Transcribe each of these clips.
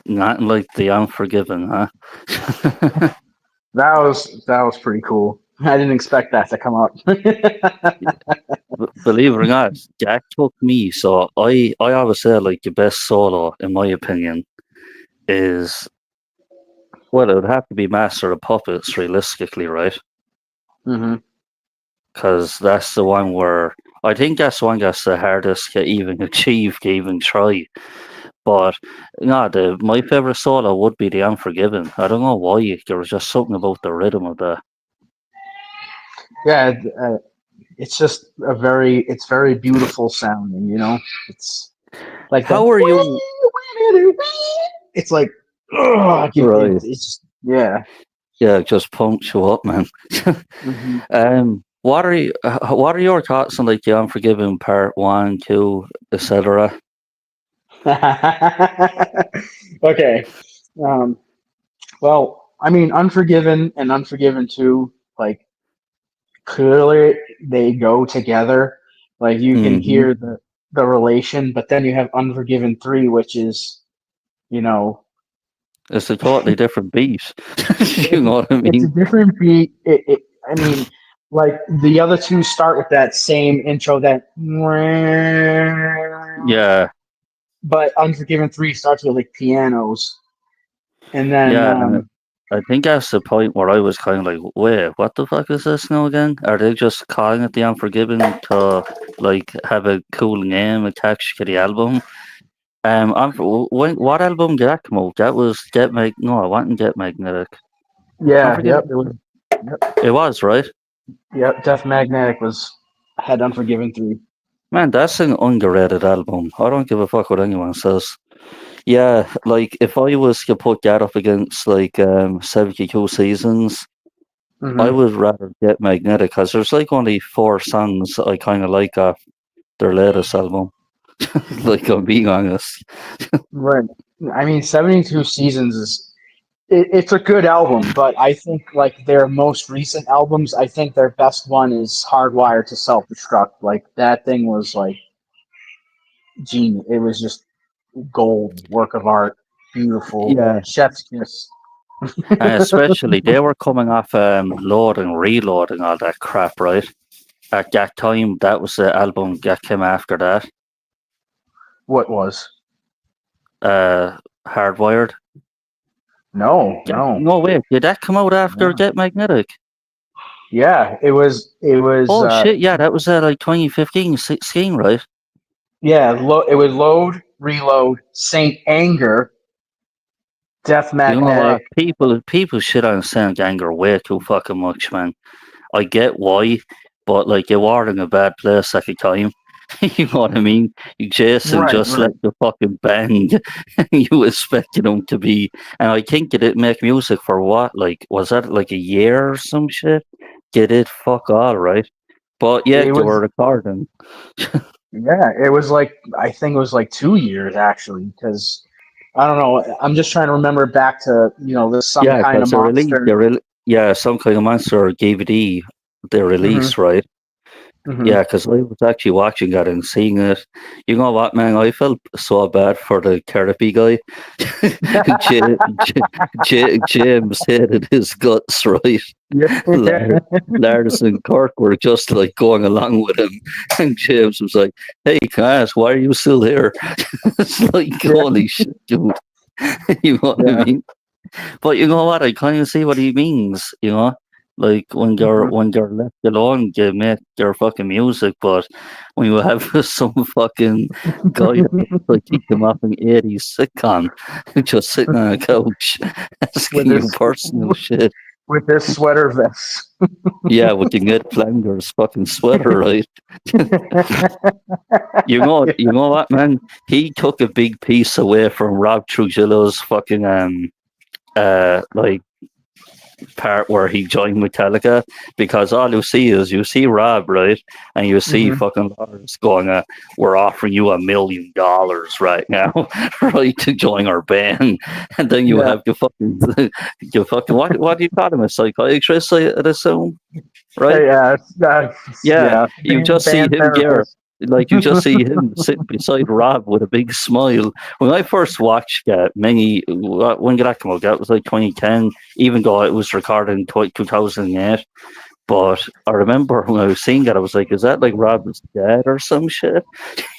Nothing like the Unforgiven, huh? That was pretty cool. I didn't expect that to come up. Believe it or not, Jack took me. So I always say like the best solo, in my opinion, is well, it would have to be Master of Puppets, realistically, right? hmm Because that's the one where I think that's the one that's the hardest to even achieve, to even try. But no, my favorite solo would be the Unforgiven. I don't know why. There was just something about the rhythm of that. Yeah, it's just it's very beautiful sounding. It's like the. How are you? It's like, ugh, Right. yeah. Yeah, it just pumps you up, man. hmm What are your thoughts on like the Unforgiven Part One, Two, etc.? Okay. Um, well, I mean, Unforgiven and Unforgiven 2, like, clearly they go together. Like, you can Mm-hmm. hear the relation, but then you have Unforgiven 3, which is, you know, It's a totally different beat. You it's, know what I it's a mean? different beat. I mean, like, the other two start with that same intro, Yeah, but Unforgiven 3 starts with, like, pianos. And then, yeah. And I think that's the point where I was kind of like, wait, what the fuck is this now again? Are they just calling it the Unforgiven to like have a cool name attached to the album? What album did that come out? That was No, I wasn't Get Magnetic. yeah, Unforgiven. yep, it was. Yep. It was right. Yep, Death Magnetic had Unforgiven 3. Man, that's an underrated album. I don't give a fuck what anyone says. Yeah, like if I was to put that up against like 72 Seasons, I hmm would rather Get Magnetic because there's like only four songs I kind of like off their latest album. Like I'm being honest. Right. I mean, 72 Seasons it's a good album, but I think like their most recent albums, I think their best one is Hardwired to Self Destruct. Like that thing was like genius. It was just gold, work of art, beautiful, Yeah, chef's kiss. and especially they were coming off loading, reloading, all that crap, right? At that time, that was the album that came after that. What was? Hardwired. No, no. No way, did that come out after Yeah. Get Magnetic? Yeah, it was Oh shit, yeah, that was like 2015, 16, right? yeah, it was Load, Reload, Saint Anger, Death You know what? Magnetic. People shit on Saint Anger way too fucking much, man. I get why, but like you were in a bad place at the time. You know what I mean? Jason Right, just right. left the fucking band. You expected him to be, and I think he didn't make music for what? Like, was that like a year or some shit? Did it fuck all right? But yeah, It they were was recording. Yeah, it was like I think it was like 2 years actually because I don't know. I'm just trying to remember back to this Some Yeah, Kind of because Monster. yeah, some kind of monster DVD they hmm released, right? hmm Yeah, because I was actually watching that and seeing it. You know what, man? I felt so bad for the therapy guy. James hated his guts, right? Yeah, Lar- Lars and Kirk were just like going along with him, and James was like, "Hey, Cass, why are you still here?" It's like, yeah, holy shit, dude. You know what I yeah. mean? But you know what? I kind of see what he means. Like hmm when you're left alone, you make your fucking music. But when you have some fucking guy that looks like he came off an '80s sitcom, just sitting on a couch with asking you this personal shit, with this sweater vest. yeah, with the Ned Flanders fucking sweater, right? You know what, man? He took a big piece away from Rob Trujillo's fucking like part where he joined Metallica because all you see Rob, right, and you see hmm fucking Lars going, "We're offering you $1 million right now, right, to join our band," and then you Yeah, have the fucking what do you call him, a psychiatrist, I'd assume, right? yeah, Yeah, yeah. you just see Band him there. therapist. Like you just see him sitting beside Rob with a big smile. When I first watched that, when did that come out? That was like 2010, even though it was recorded in 2008. But I remember when I was seeing it, I was like, "Is that like Rob's dad or some shit?"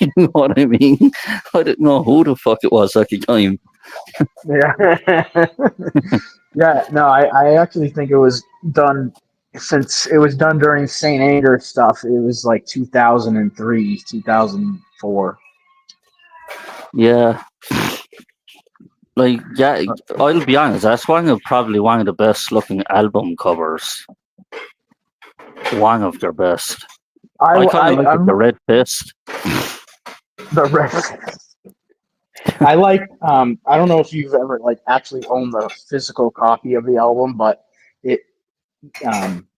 You know what I mean? I didn't know who the fuck it was at the time. Yeah. Yeah, no, I actually think it was done since it was done during St. Anger stuff. It was like 2003, 2004. Yeah, like yeah, I'll be honest. That's probably one of the best looking album covers. One of their best. I kind of like it, the I'm red fist. the rest. I like. I don't know if you've ever like actually owned a physical copy of the album, but it um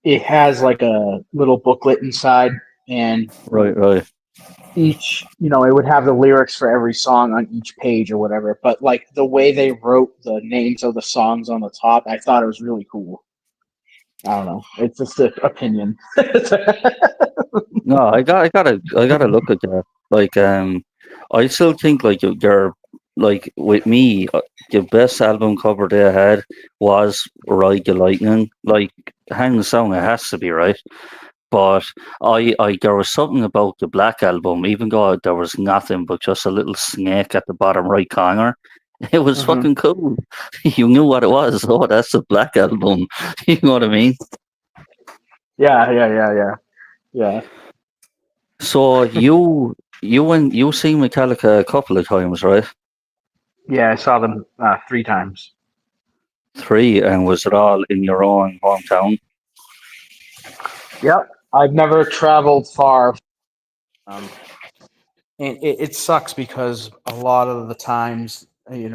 it has like a little booklet inside, and Right, right. each it would have the lyrics for every song on each page or whatever. But like the way they wrote the names of the songs on the top, I thought it was really cool. I don't know. It's just an opinion. No, I gotta look at that. Like, I still think like they're like with me, the best album cover they had was Ride the Lightning. Like, hands down, it has to be right. But there was something about the Black Album, even though there was nothing but just a little snake at the bottom right corner. It was Hmm. fucking cool. You knew what it was. Oh, that's the Black Album. You know what I mean? Yeah. So you seen Metallica a couple of times, right? Yeah, I saw them 3 times. Three, and was it all in your own hometown? Yep. I've never traveled far. Um, and it sucks because a lot of the times, they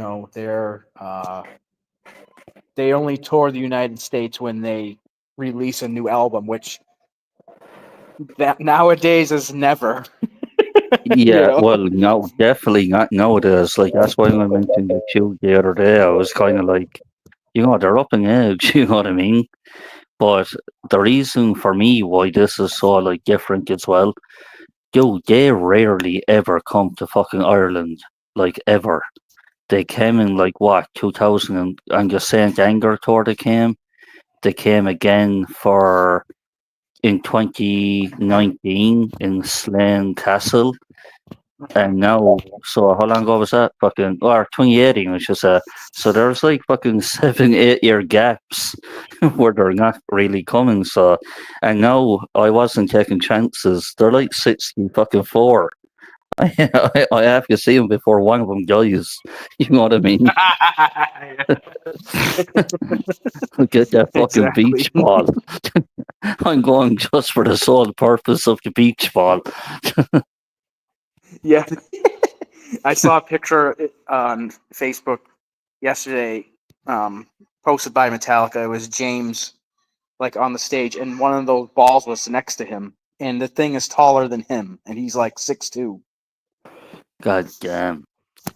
only tour the United States when they release a new album, which that nowadays is never. you Yeah, know. well, no, definitely not nowadays. Like that's why I mentioned the queue the other day. I was kind of like, they're up in age. You know what I mean? But the reason for me why this is so like different as well, they rarely ever come to fucking Ireland, like ever. They came in like what 2000 and the Saint Anger tour. They came. They came again for in 2019 in Slane Castle. And now, so how long ago was that? Fucking, or 2018, which is so there's like fucking 7, 8 year gaps where they're not really coming. So, and now I wasn't taking chances. They're like 60 fucking four. I have to see them before one of them dies. You know what I mean? Get that fucking Exactly. beach ball. I'm going just for the sole purpose of the beach ball. Yeah. I saw a picture on Facebook yesterday, posted by Metallica. It was James, like on the stage, and one of those balls was next to him, and the thing is taller than him, and he's like 6'2". God damn.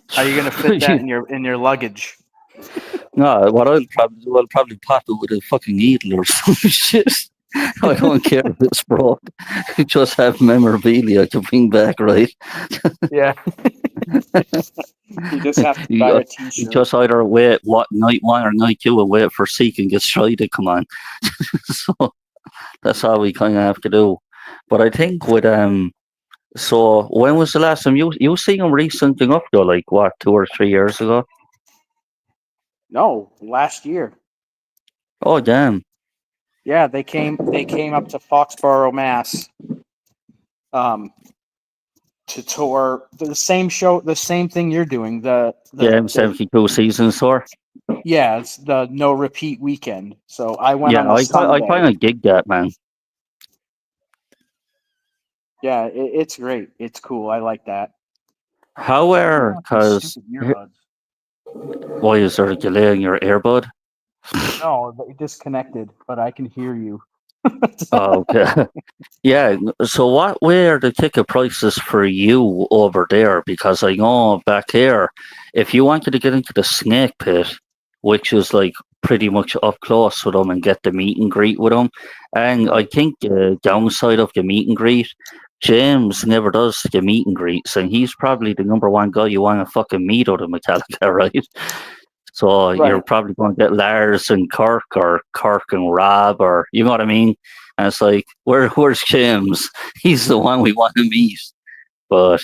How are you gonna fit that in your luggage? No, what I'll probably pop it with a fucking needle or some shit. I don't care if it's broke. Just have memorabilia to bring back, right? Yeah. You just have to buy you, a you T-shirt. just either wait what night one or night two and wait for Seek and get straight to come on. So that's all we kind of have to do. But I think with so when was the last time you seen him recently enough though? Like what, 2 or 3 years ago? No, last year. Oh damn! Yeah, they came. They came up to Foxborough, Mass. Um, to tour the same show, the same thing you're doing. Yeah, M72 seasons tour. Yeah, it's the no repeat weekend. So I went on Yeah, the I Sunday. kind of dig that, man. Yeah, it's great. It's cool. I like that. However, These because stupid earbuds. why is there a delay in your earbud? No, they disconnected, but I can hear you. Oh, okay. Yeah. So, what were the ticket prices for you over there? Because I know back here, if you wanted to get into the Snake Pit, which is like pretty much up close with him and get the meet and greet with him. And I Right. think the downside of the meet and greet, James never does the meet and greets, and he's probably the number one guy you want to fucking meet out of Metallica, right? So you're Right. probably going to get Lars and Kirk, or Kirk and Rob, or you know what I mean. And it's like, where's James? He's the one we want to meet. But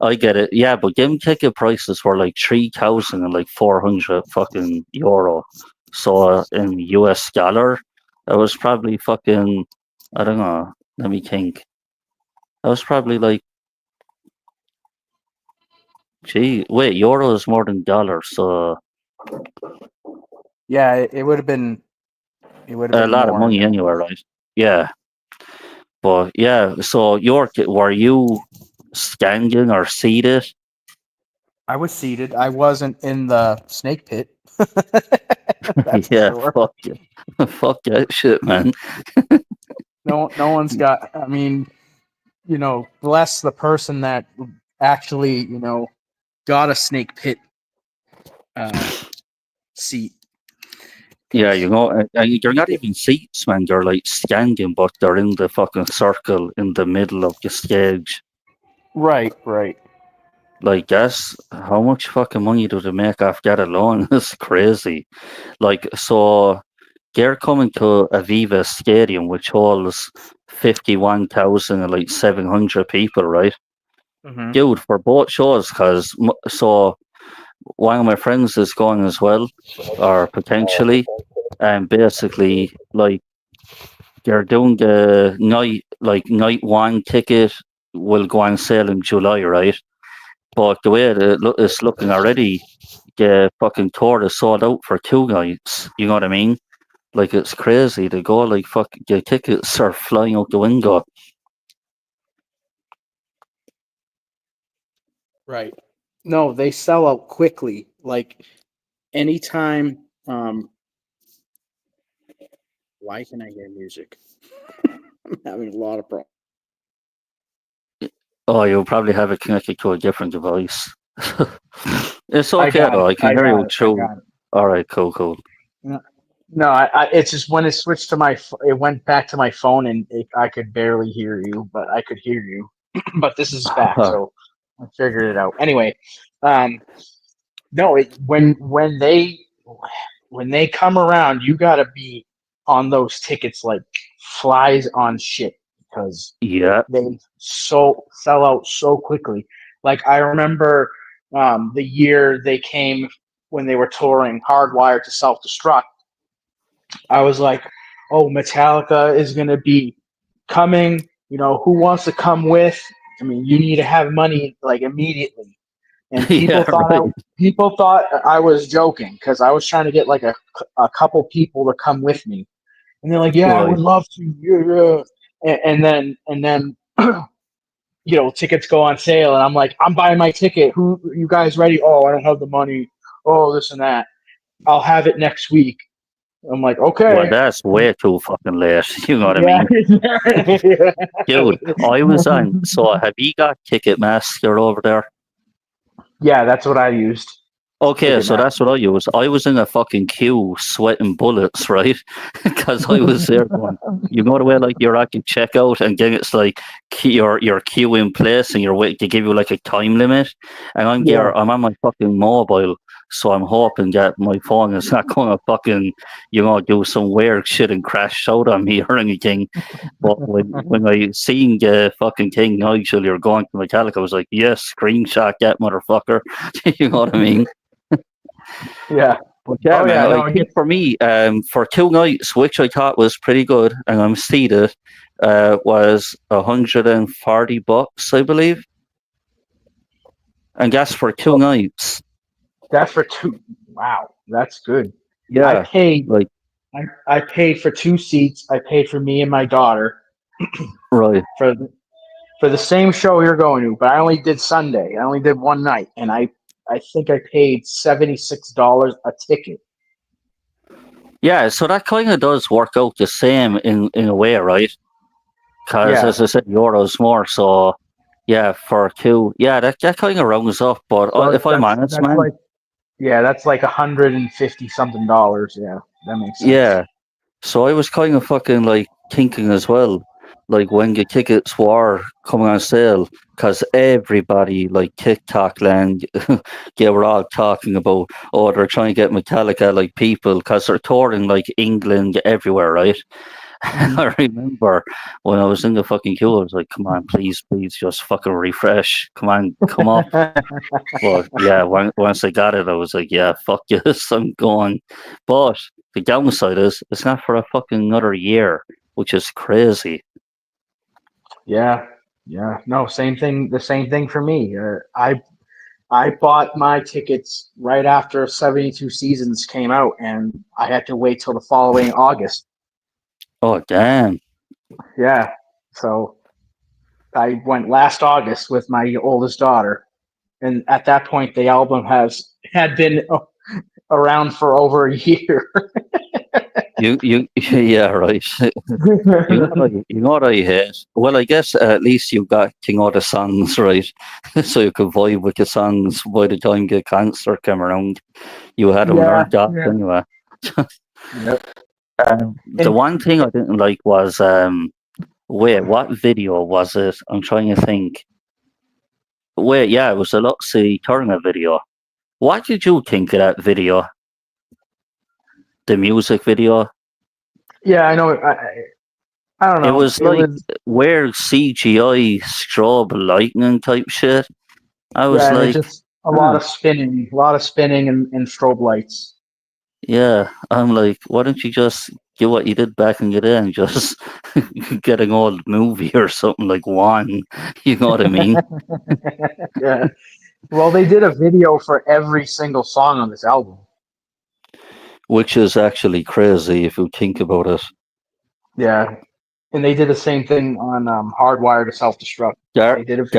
I get it. Yeah, but game ticket prices were like 3,000 and like 400 fucking euro. So in US dollar, it was probably fucking, I don't know. Let me think. That was probably like, gee, wait, euro is more than dollar, so Yeah, it would have been. It would have a been lot of more. money anyway, right? Yeah, but yeah. So York, were you standing or seated? I was seated. I wasn't in the snake pit. That's for Yeah, sure. fuck yeah, fuck that shit, man. No one's got. I mean, bless the person that actually, got a snake pit seat. Yeah, 'Cause- you're not even seats, man. They're like standing, but they're in the fucking circle in the middle of the stage. right, right. Like, that's how much fucking money do they make off that alone? It's crazy. Like, so they're coming to Aviva Stadium, which holds 51,000 and like 700 people, right? Mm-hmm. Dude, for both shows, because so one of my friends is going as well, or potentially, and basically, like, they're doing the night one ticket will go on sale in July, right? But the way it's looking already, the fucking tour is sold out for 2 nights. You know what I mean? Like, it's crazy. They go like fuck. The tickets are flying out the window. Right. No, they sell out quickly. Like anytime. Why can I hear music? I'm having a lot of problems. Oh, you'll probably have it connected to a different device. It's I okay got though. it. I can I hear got you it. I through. got it. All right, cool, cool. No, it's just when it switched to it went back to my phone and I could barely hear you, but I could hear you. But this is back, so I figured it out. Anyway, um, no, when they come around, you gotta be on those tickets like flies on shit because Yeah, they so sell out so quickly. Like I remember the year they came when they were touring Hardwired to Self Destruct. I was like, oh, Metallica is going to be coming. Who wants to come with? I mean, you need to have money like immediately. And yeah, right, people thought I was joking because I was trying to get like a couple people to come with me, and they're like, "Yeah, I right. would love to." Yeah, yeah. And then tickets go on sale, and I'm like, "I'm buying my ticket. Who you guys ready?" "Oh, I don't have the money." "Oh, this and that. I'll have it next week." I'm like, Well, "Okay." that's way too fucking late. You know what I Yeah. mean, dude? I was on. So, have you got Ticketmaster over there? Yeah, that's what I used. Okay, so that's Ticketmaster. what I used. I was in a fucking queue sweating bullets, right? Because I was there going, you know the way like you're at the checkout and then it's like your queue in place and you're waiting to give you like a time limit. And I'm Yeah. there, I'm on my fucking mobile, so I'm hoping that my phone is not going to fucking, do some weird shit and crash out on me or anything. But when I seen the fucking thing, Nigel, you're going to Metallica, I was like, yes, screenshot that motherfucker. You know what I mean? Yeah. But yeah, Oh man, yeah. I No. think for me, for 2 nights, which I thought was pretty good, and I'm seated, was $140, I believe, and that's for two Well, nights. that's for two. Wow, that's good. I Yeah, paid. like I paid for two seats. I paid for me and my daughter right. for the same show you're going to, but I only did Sunday. I only did one night, and I think I paid $76 a ticket. Yeah, so that kind of does work out the same in a way, right? Because Yeah. as I said, euros more. So yeah, for two, yeah, that kind of rounds up. But So if I'm honest, that's man, like Yeah, that's like $150 something. Yeah, that makes sense. Yeah. So I was kind of fucking like thinking as well, like when the tickets were coming on sale, because everybody, like TikTok land, they were all talking about, oh, they're trying to get Metallica, like people, because they're touring like England everywhere, right? And Hmm. I remember when I was in the fucking queue, I was like, come on, please, please, just fucking refresh. Come on, come up. Well, yeah, once I got it, I was like, yeah, fuck yes, I'm going. But the downside is it's not for a fucking another year, which is crazy. Yeah, yeah. No, same thing. The same thing for me. I bought my tickets right after 72 Seasons came out, and I had to wait till the following August. Oh, damn. Yeah, so I went last August with my oldest daughter, and at that point, the album has had been around for over a year. Yeah, right. You know what I hate? Well, I guess at least you got to know the songs, right? So you could vibe with the songs by the time the concert came around. You had them Yeah, learned off yeah, anyway. yep. The And one thing I didn't like was wait, what video was it? I'm trying to think. Wait, yeah, it was the Luxy Turner video. What did you think of that video? The music video? yeah, I know. I don't It know. was It like was weird CGI strobe lightning type shit. I was yeah, and it like, just huh, a lot of spinning and strobe lights. yeah. I'm like, why don't you just do what you did back in the day and just get an old movie or something like one? You know what I mean? Yeah. Well, they did a video for every single song on this album. Which is actually crazy if you think about it. Yeah, and they did the same thing on Hardwire to Self Destruct. They Dark did a video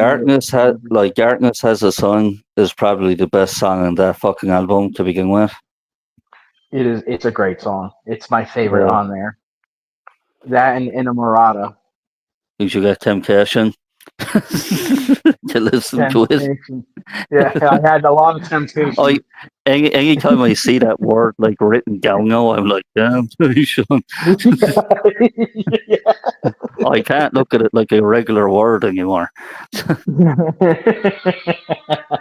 for every. Darkness has a song is probably the best song on that fucking album to begin with. It is. It's a great song. It's my favorite Yeah. on there. That and Inamorata. You should get Temptation to listen to it. Temptation. Yeah, I had a lot of I temptation. anytime I see that word like written down now, I'm like, Temptation. Yeah. I can't look at it like a regular word anymore.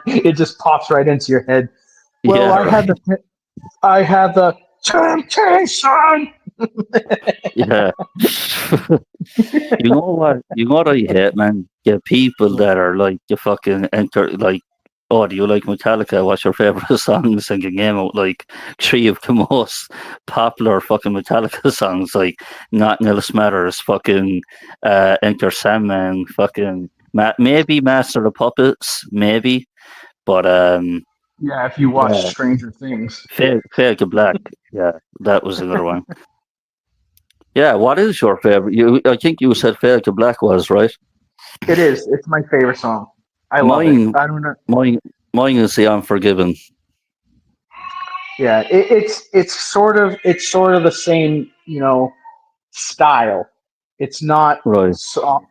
It just pops right into your head. Well, Yeah, right. I had the temptation. Yeah. You know what I hate, man? Get people that are like the fucking enter like, oh, do you like Metallica? What's your favorite songs? And you name out like three of the most popular fucking Metallica songs, like Nothing Else Matters, fucking Enter Sandman, fucking maybe Master of the Puppets, maybe, but Yeah, if you watch yeah, Stranger Things. Fade to Black, yeah, that was another one. Yeah, what is your favorite? I think you said Fade to Black was right. It is. It's my favorite song. I love it. Mine, I don't know. mine, mine is the Unforgiven. Yeah, it's sort of the same, style. It's not Right.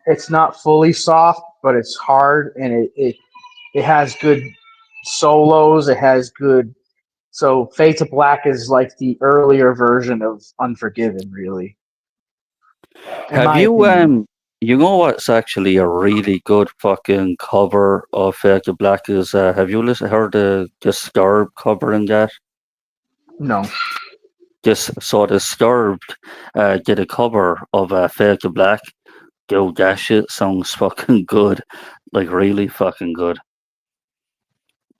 it's not fully soft, but it's hard, and it has good solos. It has good. So Fade to Black is like the earlier version of Unforgiven, really, in Have my you opinion. you know what's actually a really good fucking cover of Fade to Black is have you heard the Disturbed covering that? No. Just so Disturbed did a cover of Fade to Black. Yo, that shit sounds fucking good. Like really fucking good.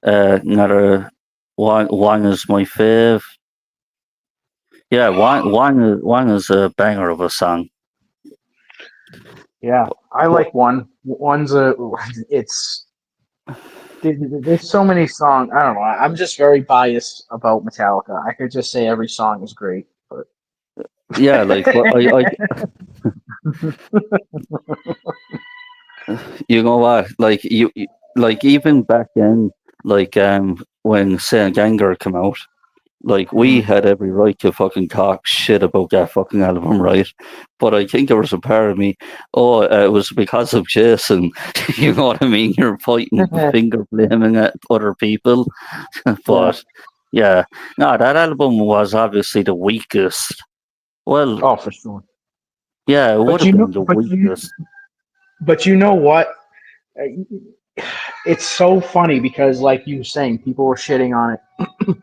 Another one is my fave. Yeah, one is a banger of a song. Yeah, I But like one. One's a. It's there's so many songs. I don't know. I'm just very biased about Metallica. I could just say every song is great, but yeah, like what you know what, like like even back then, like when Saint Anger came out, like we Mhm. had every right to fucking talk shit about that fucking album, right? But I think there was a part of me, oh, it was because of Jason. You know what I mean? You're fighting finger blaming at other people, Yeah, but Yeah, no, that album was obviously the weakest. Well, Oh, for sure. yeah, it would But have you know, been the but you, weakest. but you know what? Uh, It's so funny because, like you were saying, people were shitting on it.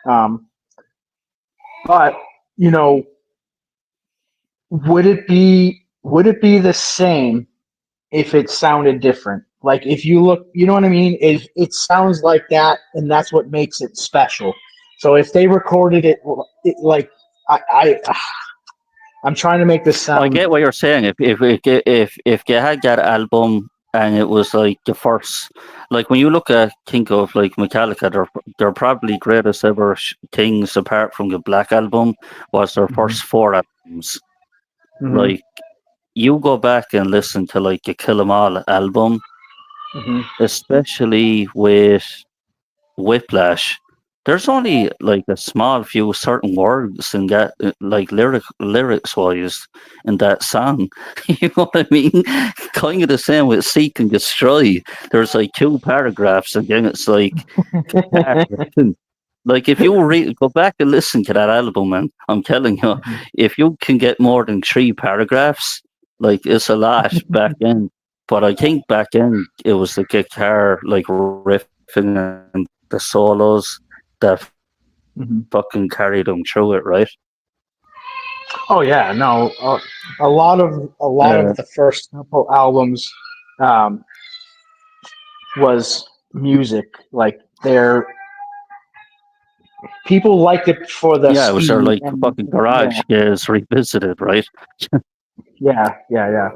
Um, but you know, would it be the same if it sounded different? Like if you look, you know what I mean? If it sounds like that, and that's what makes it special. So if they recorded it like I I'm trying to make this I sound. get what you're saying. If you had that album and it was like the first, like when you think of like Metallica, their probably greatest ever things apart from the Black album was their Mhm, first four albums. mhm, Like you go back and listen to like the Kill 'Em All album, mhm, especially with Whiplash. There's only like a small few certain words in that, like lyrics wise, in that song. You know what I mean? Kind of the same with "Seek and Destroy." There's like two paragraphs, and then it's like guitar riffing. Like if you go back and listen to that album, man, I'm telling you, mhm. if you can get more than three paragraphs, like it's a lot back then. But I think back then it was the guitar like riffing and the solos that fucking carried them through it, right? Oh yeah, no, a lot of the first couple albums um, was music. Like they're people liked it for the Yeah, it was their speed like and fucking yeah, garage is revisited, right? yeah.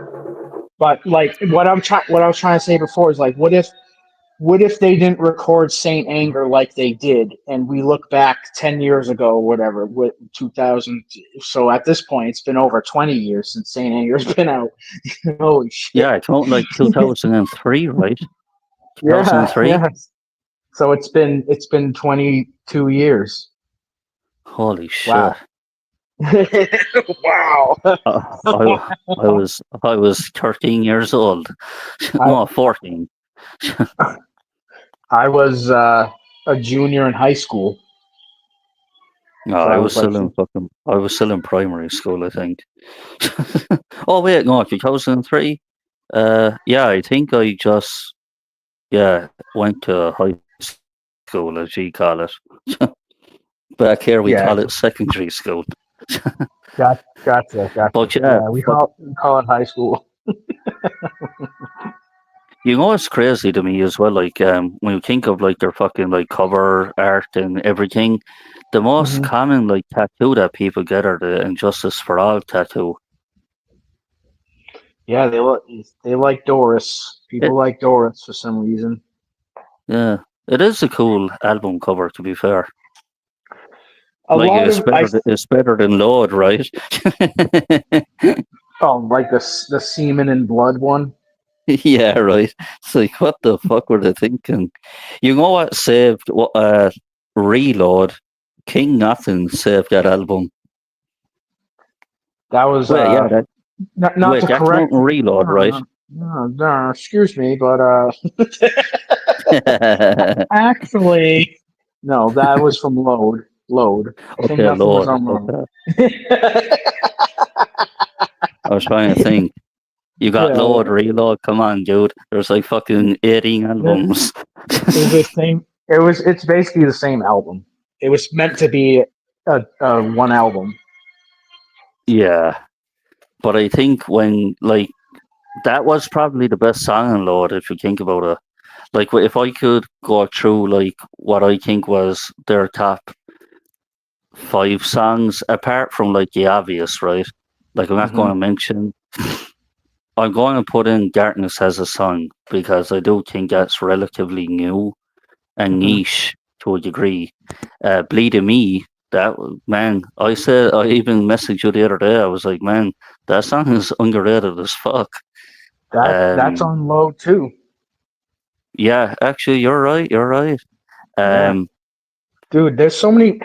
But like what I was trying to say before is like, what if they didn't record Saint Anger like they did, and we look back 10 years ago, or whatever, with 2000. So at this point, it's been over 20 years since Saint Anger's been out. Holy shit! Yeah, it came out in like 2003, right? Yeah, 2003. yeah. So it's been 22 years. Holy shit! Wow. Wow. I was 13 years old. I No, 14. I was a junior in high school, No, so I I was was like, still in fucking. I was still in primary school, I think. Oh wait, no, 2003. Yeah, I think I just went to high school, as you call it. Back here, we call it yeah, secondary school. gotcha. But yeah, Yeah, we but call it high school. you know what's crazy to me as well? Like, when you think of like their fucking like cover art and everything, the most Hmm. common like tattoo that people get are the "Injustice for All" tattoo. Yeah, they like Doris. It, People like Doris for some reason. yeah, it is a cool album cover. To be fair, A like lot it's of I better than Load, right? Oh, like the semen and blood one. Yeah, right. It's like, what the fuck were they thinking? You know what saved what Reload? King Nothing saved that album. That was Wait, yeah, not wait, to that came out correct. in Reload, No, right? no, no, no, excuse me, but actually, no, that was from Load. Load. King Okay, Nothing was Lord. on Load. Okay. I was trying to think. You got Yeah, Load, Reload. Come on, dude. There's like fucking 18 the, albums. the same. It's basically the same album. It was meant to be a one album. Yeah. But I think when, like, that was probably the best song in Load if you think about it. Like, if I could go through, like, what I think was their top five songs, apart from, like, the obvious, right? Like, I'm not going Hmm. to mention. I'm going to put in Darkness as a song because I do think that's relatively new and Hmm. niche to a degree. Bleeding Me, man, I even messaged you the other day. I was like, man, that song is underrated as fuck. That's Um, on Load too. yeah, actually, you're right. You're right. Yeah, Um, dude. There's so many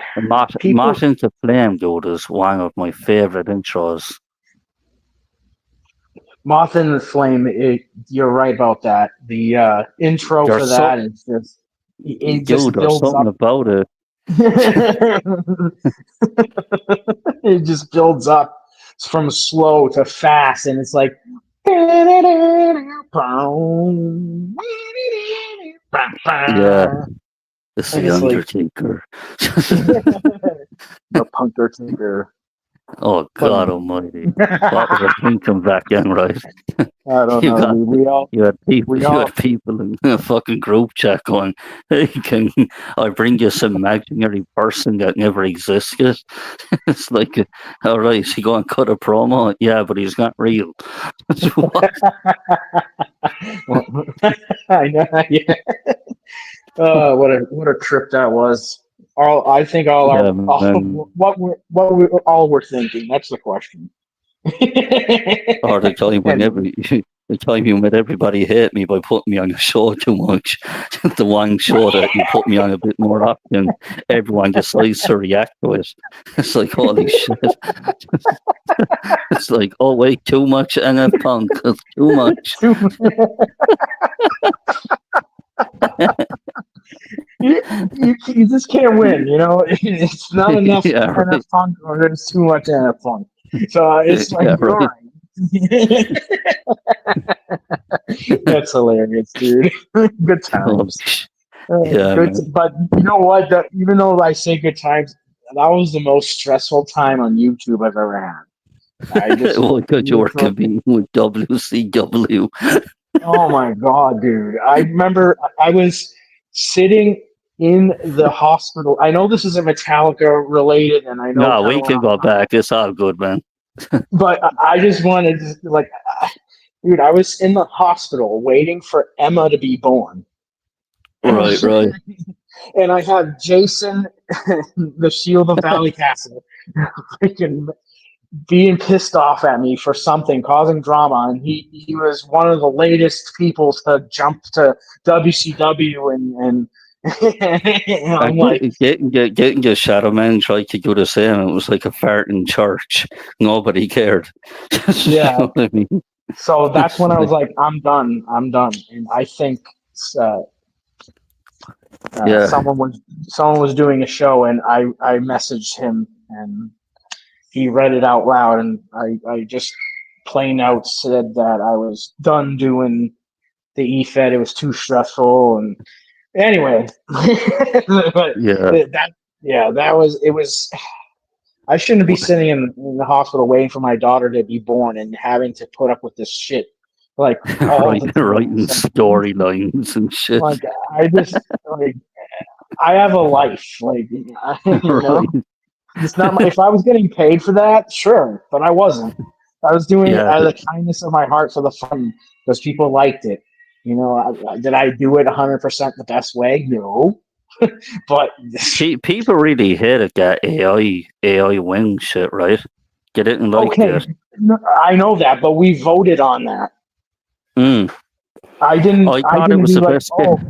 people. Moth into Flame, dude, is one of my favorite intros. Moth in the Flame. You're right about that. The intro for There's so, that is just it dude, just there's builds something up. about it. It just builds up from slow to fast, and it's like, Yeah, it's and the it's like Undertaker. the punker tinker. Oh But God Almighty! What was I thinking back then? Right? I don't You know, got dude. We you all had people in a fucking group chat going, "Hey, can I bring you some imaginary person that never existed?" It's like, all right, is he going to cut a promo? Yeah, but he's not real. What? I know. Yeah. What a trip that was. All I think Yeah, all man. what we all were thinking. That's the question. Or the time when And the time you made everybody hate me by putting me on your show too much. The one show that you put me on a bit more often, everyone decides to react to it. It's like holy shit. It's like, oh wait, too much NF Punk, it's too much. you just can't win. You know, it's not enough Yeah, NF right. Punk, or there's too much NF Punk. So it's like Yeah, you're right. right. That's hilarious, dude. Good Oh, times. yeah, Good, man. but you know what? Even though I say good times, that was the most stressful time on YouTube I've ever had. I just Well, because you were literally, competing with WCW. oh my god, dude! I remember I was sitting in the hospital. I know this isn't Metallica related, and I know No, kind we of what can I'm go trying to, back. It's all good, man. but I just wanted to like, dude, I was in the hospital waiting for Emma to be born. Right, right. And I have Jason, the Shield of Valley Castle, freaking being pissed off at me for something, causing drama. And he was one of the latest people to jump to WCW. And I'm And like, getting your shadow man tried to do the same. It was like a fart in church. Nobody cared. You yeah. know what I mean? So that's It's when I was like, like, I'm done. I'm done. And I think uh, yeah, someone was doing a show, and I messaged him, and he read it out loud, and I just plain out said that I was done doing the EFED. It was too stressful, and anyway, but yeah, that yeah, that was it. Was I shouldn't be sitting in the hospital waiting for my daughter to be born and having to put up with this shit like all the time. writing It's storylines and shit. like I just like I have a life, like you know. Right. It's not my, if I was getting paid for that, sure, but I wasn't. I was doing it Yeah, out of the kindness of my heart for the fun because people liked it. You know, did I do it 100% the best way? No, but people really hated that AI wing shit, right? They didn't like okay, it. I know that, but we voted on that. Mm. I didn't. I I thought it didn't was be the like, best. oh,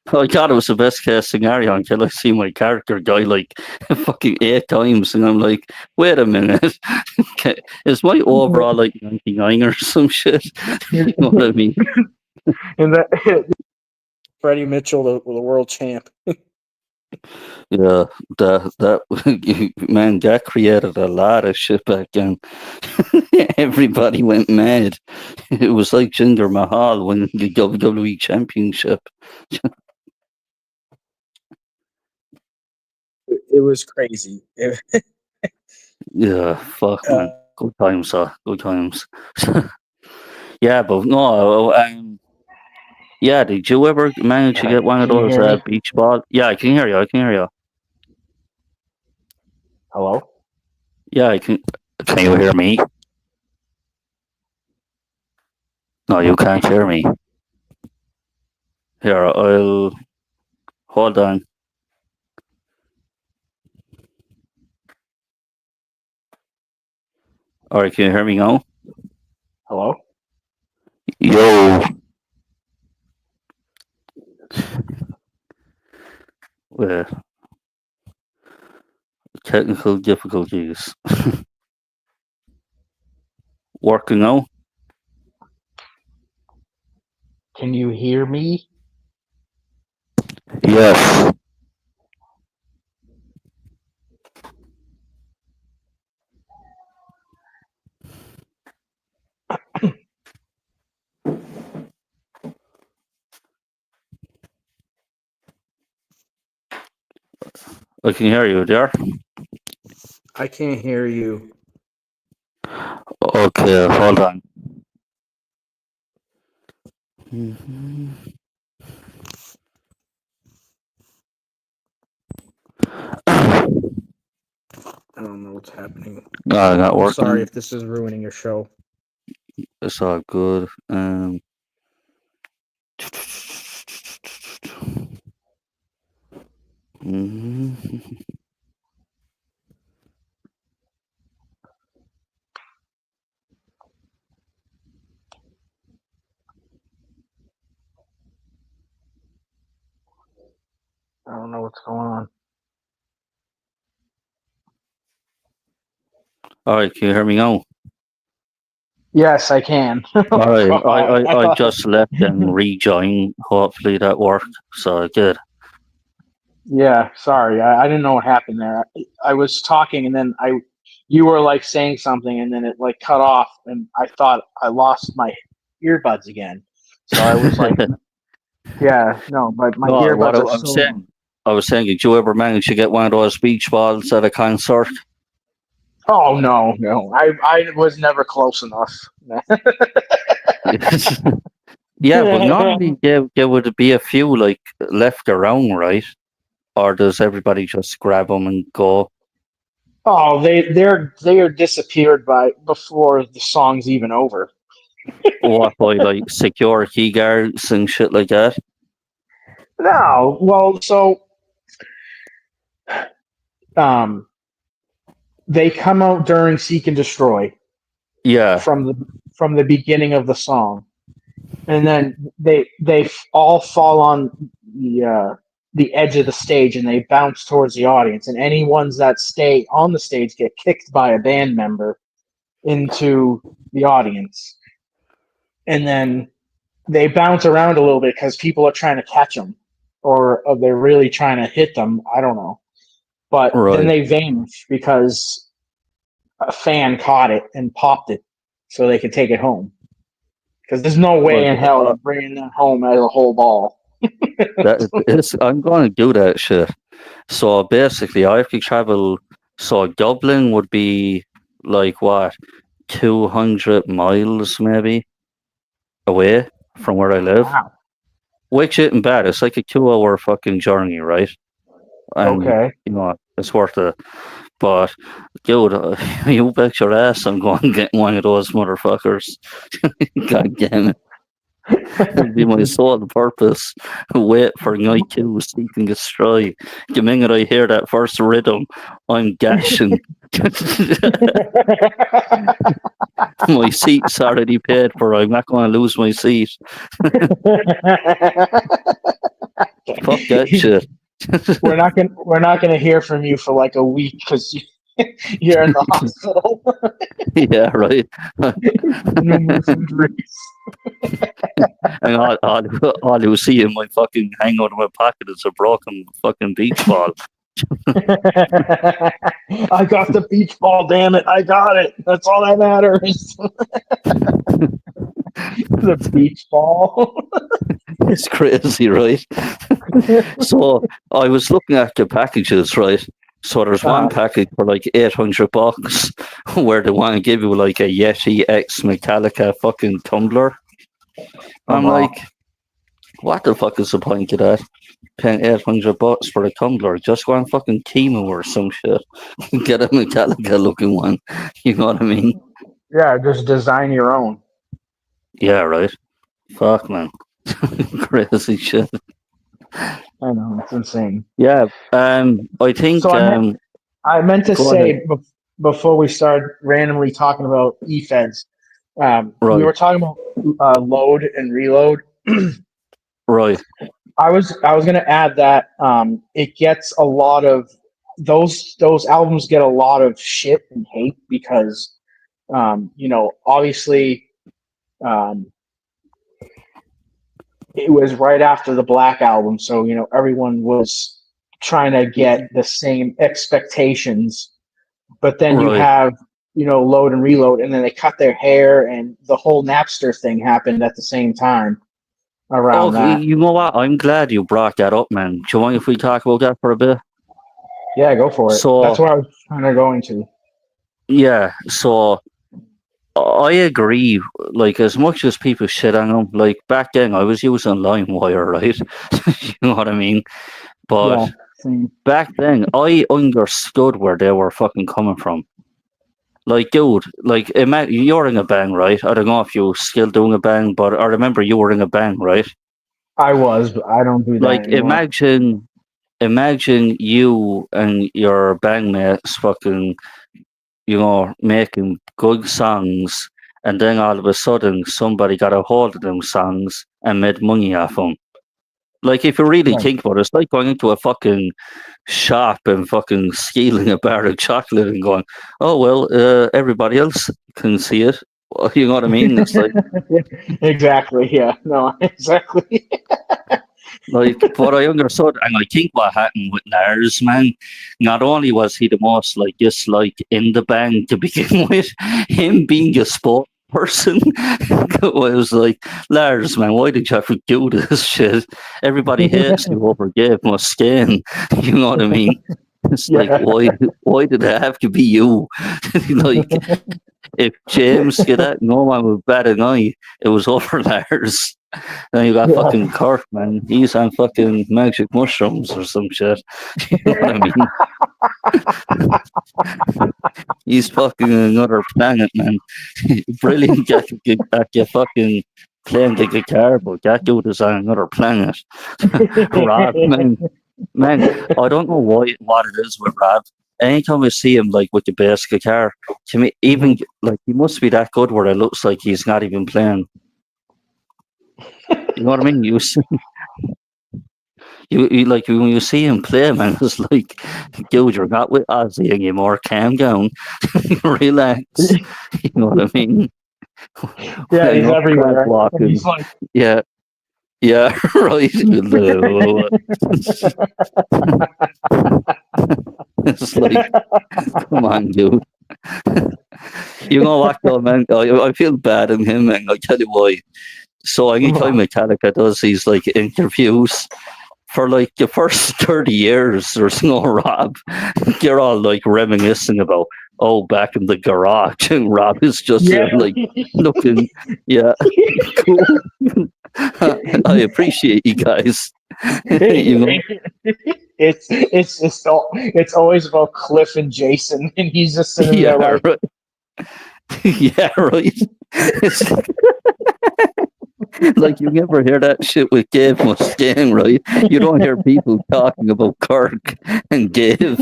I thought it was the best case scenario until I see my character die like fucking 8 times, and I'm like, wait a minute, is my overall like 99 or some shit? You know what I mean? and that Freddie Mitchell, the world champ. Yeah, that man, that created a lot of shit back then. Everybody went mad. It was like Jinder Mahal winning the WWE Championship. It was crazy. Yeah, fuck man, Uh, good times, good times. Yeah, but no, yeah. Did you ever manage to get one of can you those hear me? beach ball? Yeah, I can hear you. I can hear you. Hello. Yeah, I can. Can you hear me? No, you can't hear me. Here, I'll hold on. All right, can you hear me now? Hello. Yo, uh, technical difficulties. Working now? Can you hear me? Yes. I can hear you there. I can't hear you. Okay, hold on. Mhm. I don't know what's happening. No, not I'm sorry working. if this is ruining your show. It's all good. Mhm. I don't know what's going on. All right, can you hear me now? Yes, I can. All Oh right, God! I I thought. just left and rejoined. Hopefully that worked. So good. Yeah, sorry. I didn't know what happened there. I was talking, and then you were like saying something, and then it like cut off, and I thought I lost my earbuds again. So I was like, yeah, no, but my No, what earbuds are I was still. saying, did you ever manage to get one of those beach balls at a concert? Oh no, no, I was never close enough. Yeah, but normally there would be a few like left around, right? Or does everybody just grab them and go? Oh, they are disappeared by before the song's even over. What by like security guards and shit like that? No, well, so um, they come out during Seek and Destroy Yeah, from the beginning of the song, and then they all fall on the edge of the stage and they bounce towards the audience, and any ones that stay on the stage get kicked by a band member into the audience, and then they bounce around a little bit because people are trying to catch them, or they're really trying to hit them. I don't know, but then right. they vanish because a fan caught it and popped it so they could take it home. Because there's no way Right. in hell I'm bringing that home as a whole ball. That is, I'm going to do that shit. So basically, I have to travel. So Dublin would be like what, 200 miles maybe away from where I live, Wow. which isn't bad. It's like a 2 hour fucking journey, right? And Okay. it's worth it. But dude, you bet your ass I'm going to get one of those motherfuckers. God damn it. It'll be my sole purpose. Wait for night two, seek and destroy. The minute I hear that first rhythm, I'm gashing. My seat's already paid for. I'm not going to lose my seat. Fuck that shit. we're not gonna hear from you for like a week because you're in the hospital. Yeah, right. Numerous injuries. And all you see in my fucking hangout in my pocket is a broken fucking beach ball. I got the beach ball, damn it. I got it. That's all that matters. The beach ball. It's crazy, right? So I was looking at the packages, right? So there's one uh, package for like $800 where they want to give you like a Yeti X Metallica fucking tumbler. I'm wow. like, what the fuck is the point of that? Paying $800 for a tumbler, just go on fucking Temu or some shit. Get a Metallica looking one. You know what I mean? Yeah, just design your own. Yeah, right. Fuck man. Crazy shit. I know, it's insane. Yeah. I So think I meant to go ahead. say before we start randomly talking about eFeds, we Right, were talking about load and reload. right. I was going to add that it gets a lot of those albums get a lot of shit and hate because obviously um, it was right after the Black album, so everyone was trying to get the same expectations. But then you Right. have load and reload, and then they cut their hair, and the whole Napster thing happened at the same time around Oh, that. you know what? I'm glad you brought that up, man. Do you mind if we talk about that for a bit? Yeah, go for it. That's So what I was kind of going to. yeah, so I agree. Like as much as people shit on them, like back then I was using LimeWire, right? You know what I mean? Yeah, But same. back then I understood where they were fucking coming from. Like, dude, like you're in a band, right? I don't know if you're still doing a band, but I remember you were in a band, right? I was, but I don't do that Like, anymore. imagine you and your bandmates fucking, making good songs, and then all of a sudden somebody got a hold of them songs and made money off them. Like, if you really Right. think about it, it's like going into a fucking shop and fucking stealing a bar of chocolate and going, "Oh well, everybody else can see it." Well, you know what I mean? It's Exactly. Yeah. No. Exactly. but I understood, and I think what happened with Lars, man, not only was he the most like disliked in the band to begin with, him being a sport person, was like, Lars, man, why did you have to do this shit? Everybody hates you over Gabe Mustaine. You know what I mean? It's like, Yeah. why did it have to be you? Like, if James did that, no one would bat an eye. It was over Lars. Then you got Yeah. fucking Kirk, man. He's on fucking magic mushrooms or some shit. You know what I mean? He's fucking another planet, man. Brilliant that you fucking playing the guitar, but that dude is on another planet. Rob, man, I don't know what it is with Rob. Anytime I see him like with the bass guitar, to me, even Mhm. like he must be that good where it looks like he's not even playing. You know what I mean? You like when you see him play, man, it's like, dude, you're not with Ozzy anymore. Calm down, relax. You know what I mean? Yeah, he's Enough crab everywhere, and walking. he's like, Yeah, yeah, right. It's like, come on, dude. You know what, though, man? I feel bad in him, man. I'll tell you why. So anytime Metallica does these like interviews, for like the first 30 years, there's no Rob. They're all like reminiscing about, oh, back in the garage, and Rob is just there, yeah. like, looking, yeah, cool. I appreciate you guys. You know, It's always about Cliff and Jason, and he's just sitting yeah, there like, right. Yeah, right. It's like you never hear that shit with Gabe Mustaine, right? You don't hear people talking about Kirk and Gabe.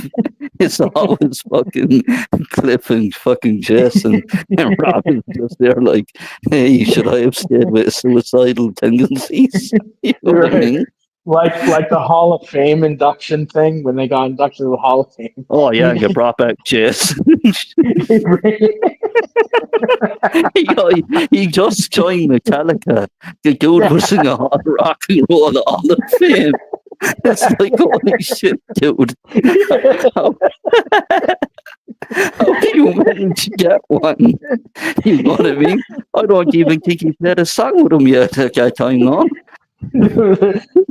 It's always fucking Cliff and fucking Jason, and Robin's just there like, hey, should I have stayed with suicidal tendencies? You know what I right, mean? like the Hall of Fame induction thing when they got inducted to the Hall of Fame. Oh yeah, and you brought back Jason. he just joined Metallica. The dude was in a hot rock and roll Hall of Fame. It's like, holy shit, dude. How, how do you manage to get one? You know what I mean? I don't even think he played a song with him yet at that time, no?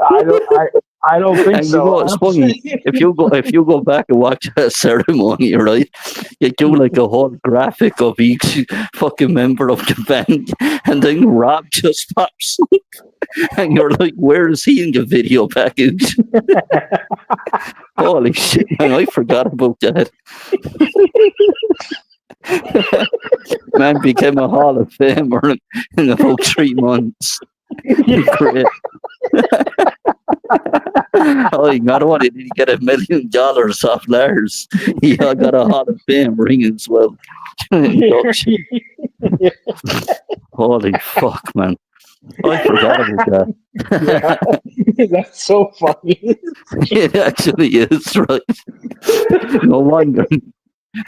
I don't think And you so. know it's funny, if you go back and watch that ceremony, right? You do like a whole graphic of each fucking member of the band, and then Rob just pops up, and you're like, where is he in the video package? Holy shit, man! I forgot about that. Man became a Hall of Famer in about 3 months. Great. Oh, not only did he get $1 million off Lars, he got a Hall of Fame ring as well. Induction. Holy fuck, man. I forgot about that. Yeah, that's so funny. It actually is, right? No wonder.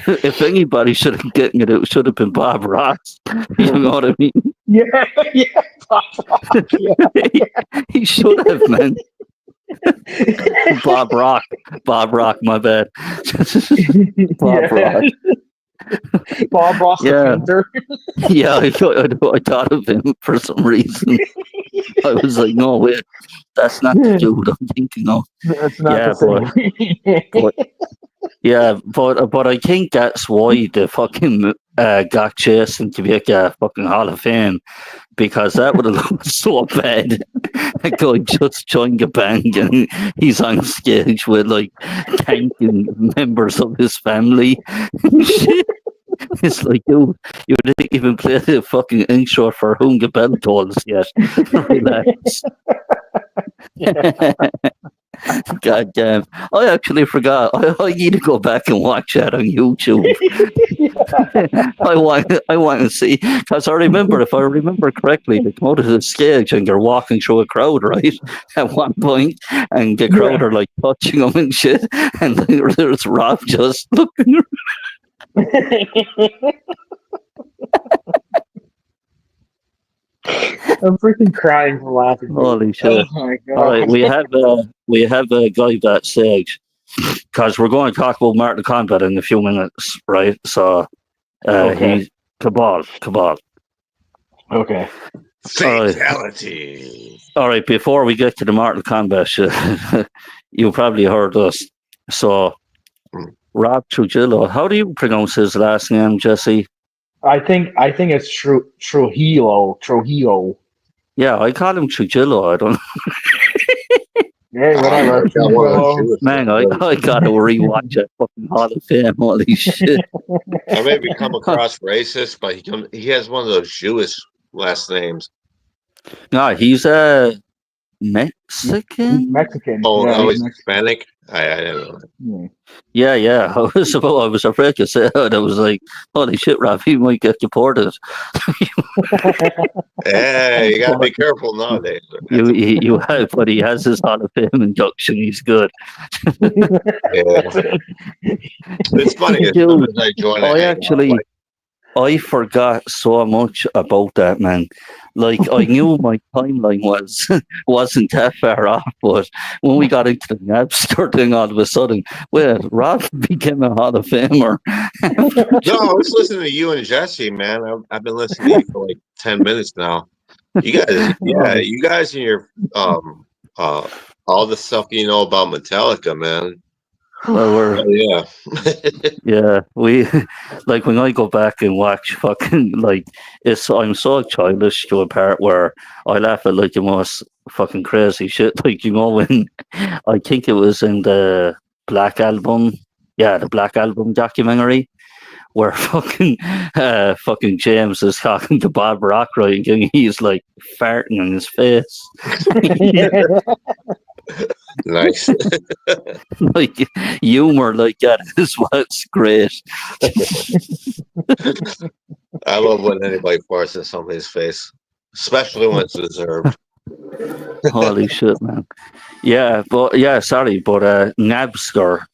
If anybody should have gotten it, it should have been Bob Ross. You know what I mean? Yeah, yeah, Pop Rock, yeah. He should have, man. Bob Rock. Bob Rock, my bad. Bob Yeah. Rock. Bob Ross the Yeah. painter. Yeah, I thought of him for some reason. I was like, no, wait, that's not the dude I'm thinking of. That's not Yeah, the same. but Yeah, but I think that's why the fucking got Jason to be a fucking Hall of Fame, because that would have looked so bad. A guy just joined a band and he's on stage with like thanking members of his family. Shit. It's like you didn't even play the fucking intro for Hunga Bell Tolls yet. Relax. God damn. I actually forgot. I need to go back and watch that on YouTube. I want to see, because I remember, if I remember correctly, they come out of the stage and they're walking through a crowd, right? At one point, and the crowd Yeah. are like touching them and shit, and there's Rob just looking. I'm freaking crying from laughing. Dude. Holy Oh shit! my All right, god. we have a guy backstage, because we're going to talk about Mortal Kombat in a few minutes, right? So Okay. he Cabal. Okay. All right. Fatality. All right, before we get to the Mortal Kombat shit, you probably heard us. So, Rob Trujillo, how do you pronounce his last name, Jesse? I think it's Trujillo. Yeah, I call him Trujillo. I don't Hey, whatever. Got one of those Trujillo. Jewish man, I names. gotta rewatch that fucking Hall of Fame. Holy shit. I may be come across racist, but he has one of those Jewish last names. No, he's a He's Mexican? Mexican. Oh, Yeah, oh, he's he's Hispanic. I don't know. Yeah. I was afraid to say it. I was like, holy shit, Rob, he might get deported. Hey, you got to be But careful nowadays. you have, but he has his Hall of Fame induction. He's good. Yeah, it's funny. As soon Dude, as I join, I I hang out. actually I forgot so much about that, man. Like, I knew my timeline wasn't that far off, but when we got into the Napster thing, all of a sudden, well, Rob became a Hall of Famer. No, I was listening to you and Jesse, man. I've been listening to you for like 10 minutes now. You guys, yeah, you guys and your uh all the stuff you know about Metallica, man. Well, Oh yeah. we like when I go back and watch fucking like I'm so childish to a part where I laugh at like the most fucking crazy shit. Like, when I think it was in the Black Album, yeah, the Black Album documentary, where fucking James is talking to Bob Rock, right, and he's like farting in his face. Nice. Like, humor like that is what's great. I love when anybody farts in somebody's face, especially when it's deserved. Holy shit, man. Yeah, but yeah, sorry, but Nabsker,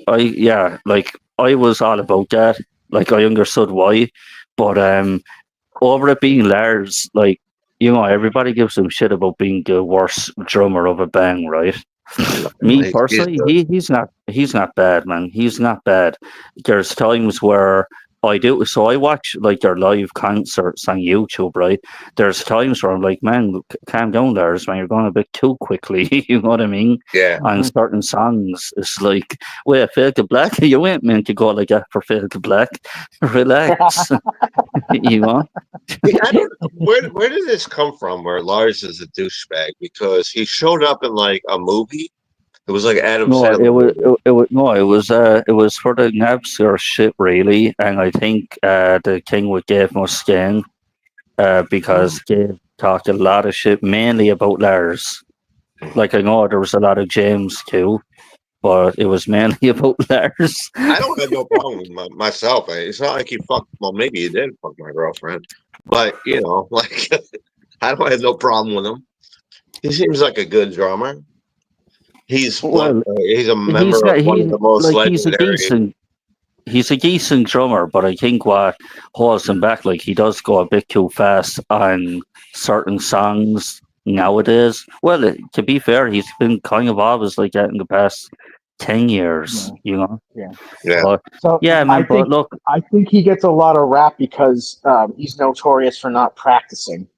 like I was all about that. Like, I understood why, but over it being Lars, like, everybody gives him shit about being the worst drummer of a band, right? Me He's personally, he's not bad, man. He's not bad. There's times where I do, so I watch like their live concerts on YouTube, right? There's times where I'm like, man, calm down, Lars, man, you're going a bit too quickly. You know what I mean? yeah. On certain songs, it's like, wait, Fade to Black, you ain't meant to go like that for Fade to Black. Relax, you know? I don't, where did this come from? Where Lars is a douchebag because he showed up in like a movie. It was like Adam No, Sandler. it was for the Napster shit, really, and I think the thing with Dave Mustaine, because Dave talked a lot of shit, mainly about Lars. Like, I know there was a lot of James too, but it was mainly about Lars. I don't have no problem with myself. It's not like he fucked. Well, maybe he did fuck my girlfriend, but like I don't have no problem with him. He seems like a good drummer. He's Well, he's a member he's not, of one of he the most like legendary. he's a decent drummer, but I think what holds him back, like, he does go a bit too fast on certain songs nowadays. Well, to be fair, he's been kind of always like that in the past 10 years, Yeah. Yeah, But So yeah, man, but look, I think he gets a lot of rap because he's notorious for not practicing.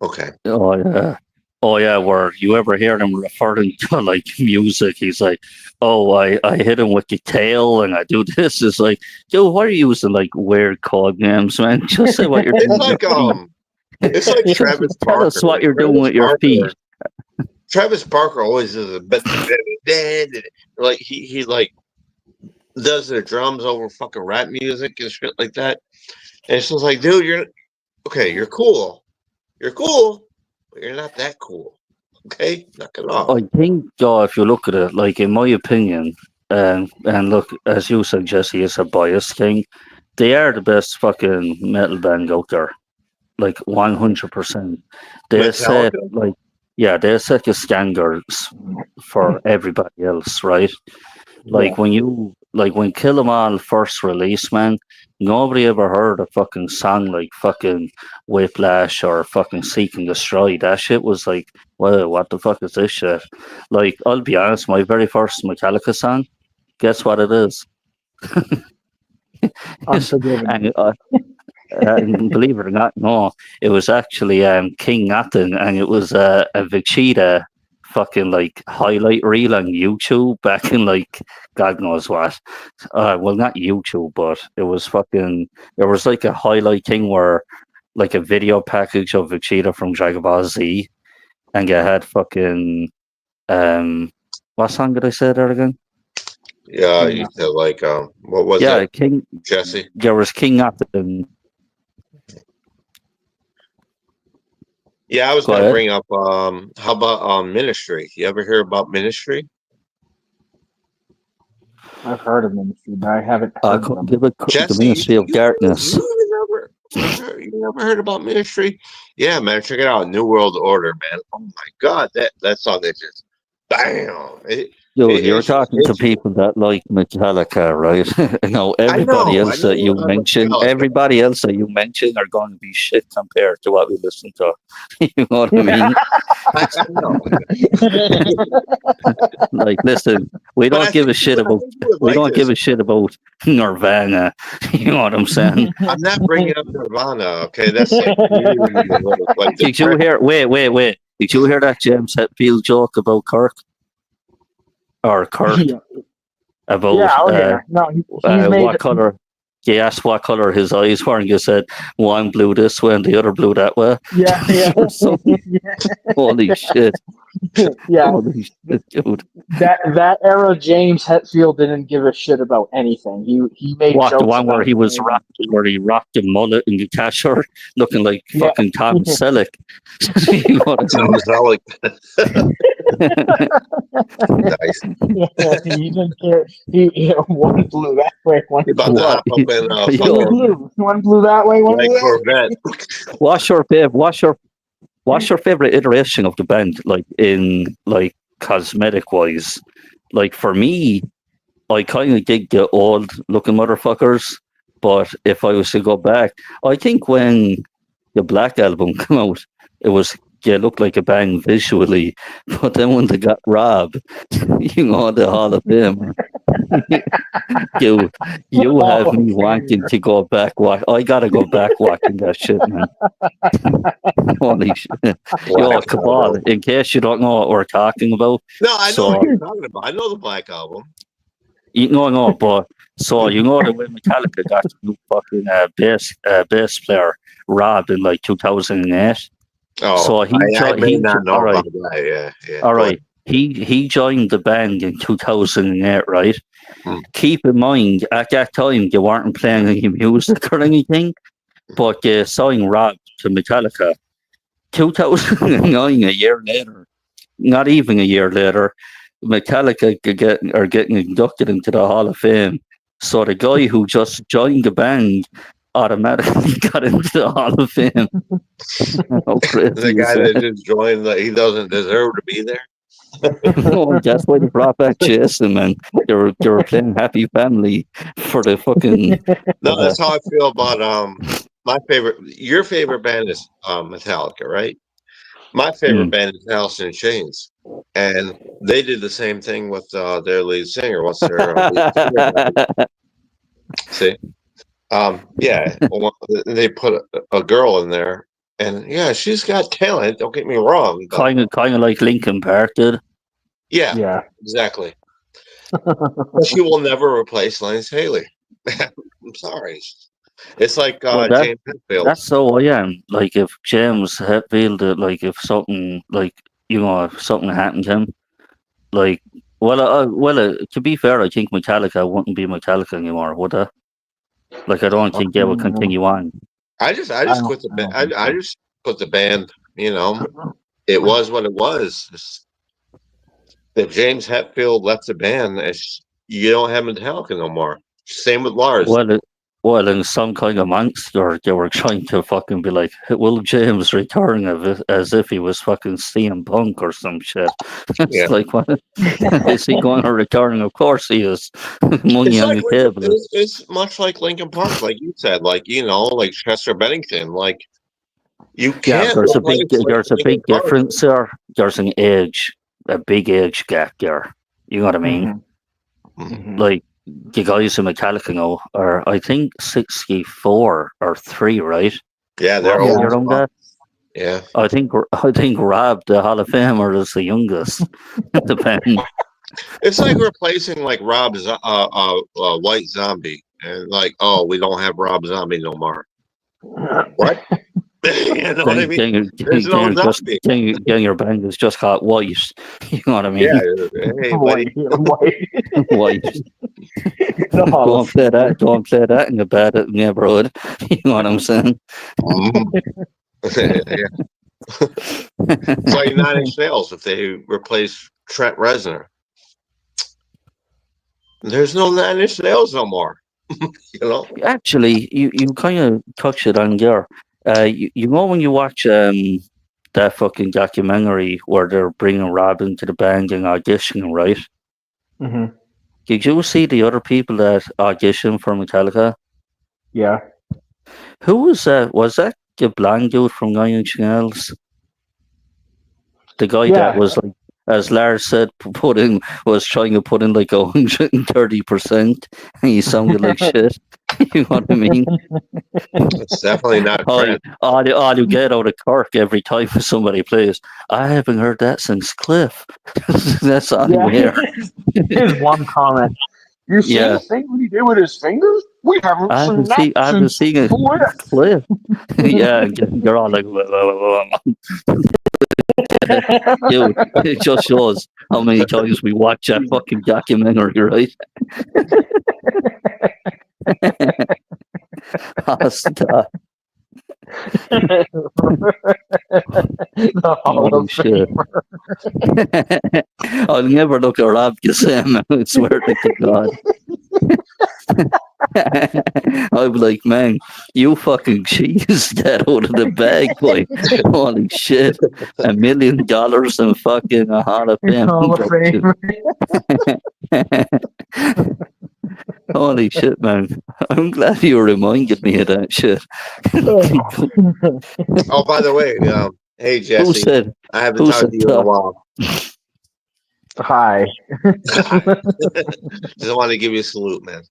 okay. oh, yeah. Oh yeah, where you ever hear him referring to like music? He's like, "Oh, I hit him with the tail and I do this." It's like, yo, why are you using like weird code names, man? Just say what you're It's doing with your like feet. it's like Just Travis tell us Barker. what you're doing with your feet. Travis Barker always does a bit like he like does the drums over fucking rap music and shit like that. And it's just like, dude, you're okay, you're cool, but you're not that cool. Okay, knock it off. I think, if you look at it, like in my opinion, and look, as you said, Jesse, it's a bias thing. They are the best fucking metal band out there, like 100%. They set Metallica, like, yeah, they set the standards for everybody else, right? Yeah. Like when Kill 'Em All first released, man, nobody ever heard a fucking song like fucking Whiplash or fucking Seek and Destroy. That shit was like, well, what the fuck is this shit? Like, I'll be honest, my very first Metallica song, guess what it is? Unforgiven. And believe it or not, no, it was actually King Nothing, and it was a Vegeta fucking like highlight reel on YouTube back in like God knows what. Well, not YouTube, but it was fucking. There was like a highlight thing where like a video package of Vegeta from Dragon Ball Z, and you had fucking what song did I say there again? yeah, you said like what was Yeah, it, King. Jesse? There was King Nothing. Yeah, I was Go gonna ahead. bring up how about Ministry? You ever hear about Ministry? I've heard of Ministry, but I haven't heard of them. Give it the Jesse, Ministry of Darkness. you never heard about Ministry? Yeah, man, check it out. New World Order, man. Oh my god, that song is just bam. Dude, you're It's just talking to hits you. people that like Metallica, right? No, everybody I else that know, you I like mention, Metallica. are going to be shit compared to what we listen to. You know what I mean? I know, Like, listen, we but don't give a shit about I think you would like this. Nirvana. You know what I'm saying? I'm not bringing up Nirvana, okay? That's like like Did you hear? Wait. Did you hear that James Hetfield joke about Kirk or Kurt Yeah. about Yeah, oh yeah. No, he's made what color? He asked what color his eyes were, and you said one blew this way and the other blew that way. yeah, yeah. Or something. Holy shit! Yeah. Holy shit, dude! That era James Hetfield didn't give a shit about anything. He made What, the jokes one where about he was anything. where he rocked the mullet and the casher, looking like Yeah. fucking Tom Selleck. You know what I mean? sounds like nice. Yeah, he didn't care. One blew that way, one You're about to hop up in Yo, blew. One blew that way, one like blew that Corvette. what's your favorite iteration of the band? Like in like cosmetic wise, like for me, I kind of dig the old looking motherfuckers. But if I was to go back, I think when the Black album came out, it was looked like a bang visually. But then when they got robbed, the Hall of Fame, you have me wanting to go back. I gotta go back watching that shit, man. Holy shit! Yo, Black Cabal. Album. In case you don't know what we're talking about, No, I know so what you're talking about. I know the Black Album. no, but so the way Metallica got the new fucking bass player robbed in like 2008. Oh, So I may not know all right, about that. Yeah. all Go ahead. right. He joined the band in 2008, right? Hmm. Keep in mind, at that time, they weren't playing any music or anything, but they signed Rob to Metallica. 2009, a year later, not even a year later, Metallica are getting inducted into the Hall of Fame. So the guy who just joined the band automatically got into the Hall of Fame. How crazy The is guy that? that just joined, he doesn't deserve to be there. Oh, that's why they brought back Jason, man. They were playing Happy Family for the fucking. No, that's how I feel about my favorite. Your favorite band is Metallica, right? My favorite band is Alice in Chains, and they did the same thing with their lead singer. What's their lead singer died. See, yeah, well, they put a girl in there, And yeah, she's got talent. Don't get me wrong, but Kind of like Linkin Park did. yeah, Yeah. exactly. But she will never replace Lance Haley. I'm sorry. It's like Well, James Hetfield. that's so I am. Like if James Hetfield, like if something if something happened to him, like to be fair, I think Metallica wouldn't be Metallica anymore, would they? Like I don't think they would continue on. I just quit the band. I just put the band. It was what it was. If James Hetfield left the band, you don't have Metallica no more. Same with Lars. Well, in some kind of monster, they were trying to fucking be like, will James return as if he was fucking CM Punk or some shit? It's like, what? Is he going to return? Of course he is. Money on the table. It's much like Linkin Park, like you said, like Chester Bennington. Like you can't. There's a big difference there. There's a big age gap there. You know what I mean? Mm-hmm. Like the guys in Metallica now are, I think, 64 or 3, right? Yeah, they're old. Yeah, I think Rob, the Hall of Famer, is the youngest. The band. It's like replacing like Rob's White Zombie, and like, oh, we don't have Rob Zombie no more. What? You know what I mean? There's no zombie. Your band is just called White. You know what I mean? Yeah. Hey, white. Don't play that in the bad neighborhood. You know what I'm saying? It's like Nine Inch Nails if they replace Trent Reznor. There's no Nine Inch Nails no more. Actually, you kind of touched it on there. You know when you watch that fucking documentary where they're bringing Rob into the band and auditioning, right? Mm-hmm. Did you see the other people that auditioned for Metallica? Yeah. Who was that? Was that the blonde dude from Nine Inch Nails? The guy that was like, as Lars said, was trying to put in like 130%, and he sounded like shit. You know what I mean? It's definitely not. All you get out of Kirk every time somebody plays. I haven't heard that since Cliff. That's all you hear. Here's one comment. You see the thing what he did with his fingers? We haven't seen that since Cliff. Yeah, you're all like, dude, it just shows how many times we watch that fucking documentary, right? Stop. Holy shit. I'll never look at Rob Gassam, I swear to God. I'd be like, man, you fucking cheese that out of the bag, boy. Holy shit. $1 million and fucking a Hall of Fame. Holy shit, man. I'm glad you reminded me of that shit. Oh, by the way, hey, Jesse. I haven't talked to you in a while. Hi. Just wanted to give you a salute, man.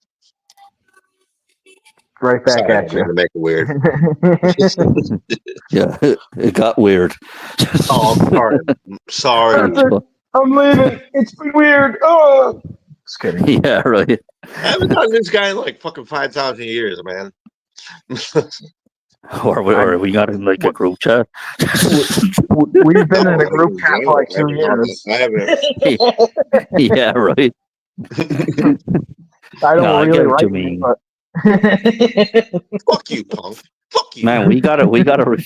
Right back at you. To make it weird. Yeah, it got weird. Oh, I'm sorry. I'm leaving. It's been weird. Oh, just kidding. Yeah, right. I haven't done this guy in like fucking 5,000 years, man. Or we got in like a group chat. We've been in a group chat for like 2 years. I haven't. Yeah, right. I don't really like it, but fuck you, punk. Fuck you. Man, we gotta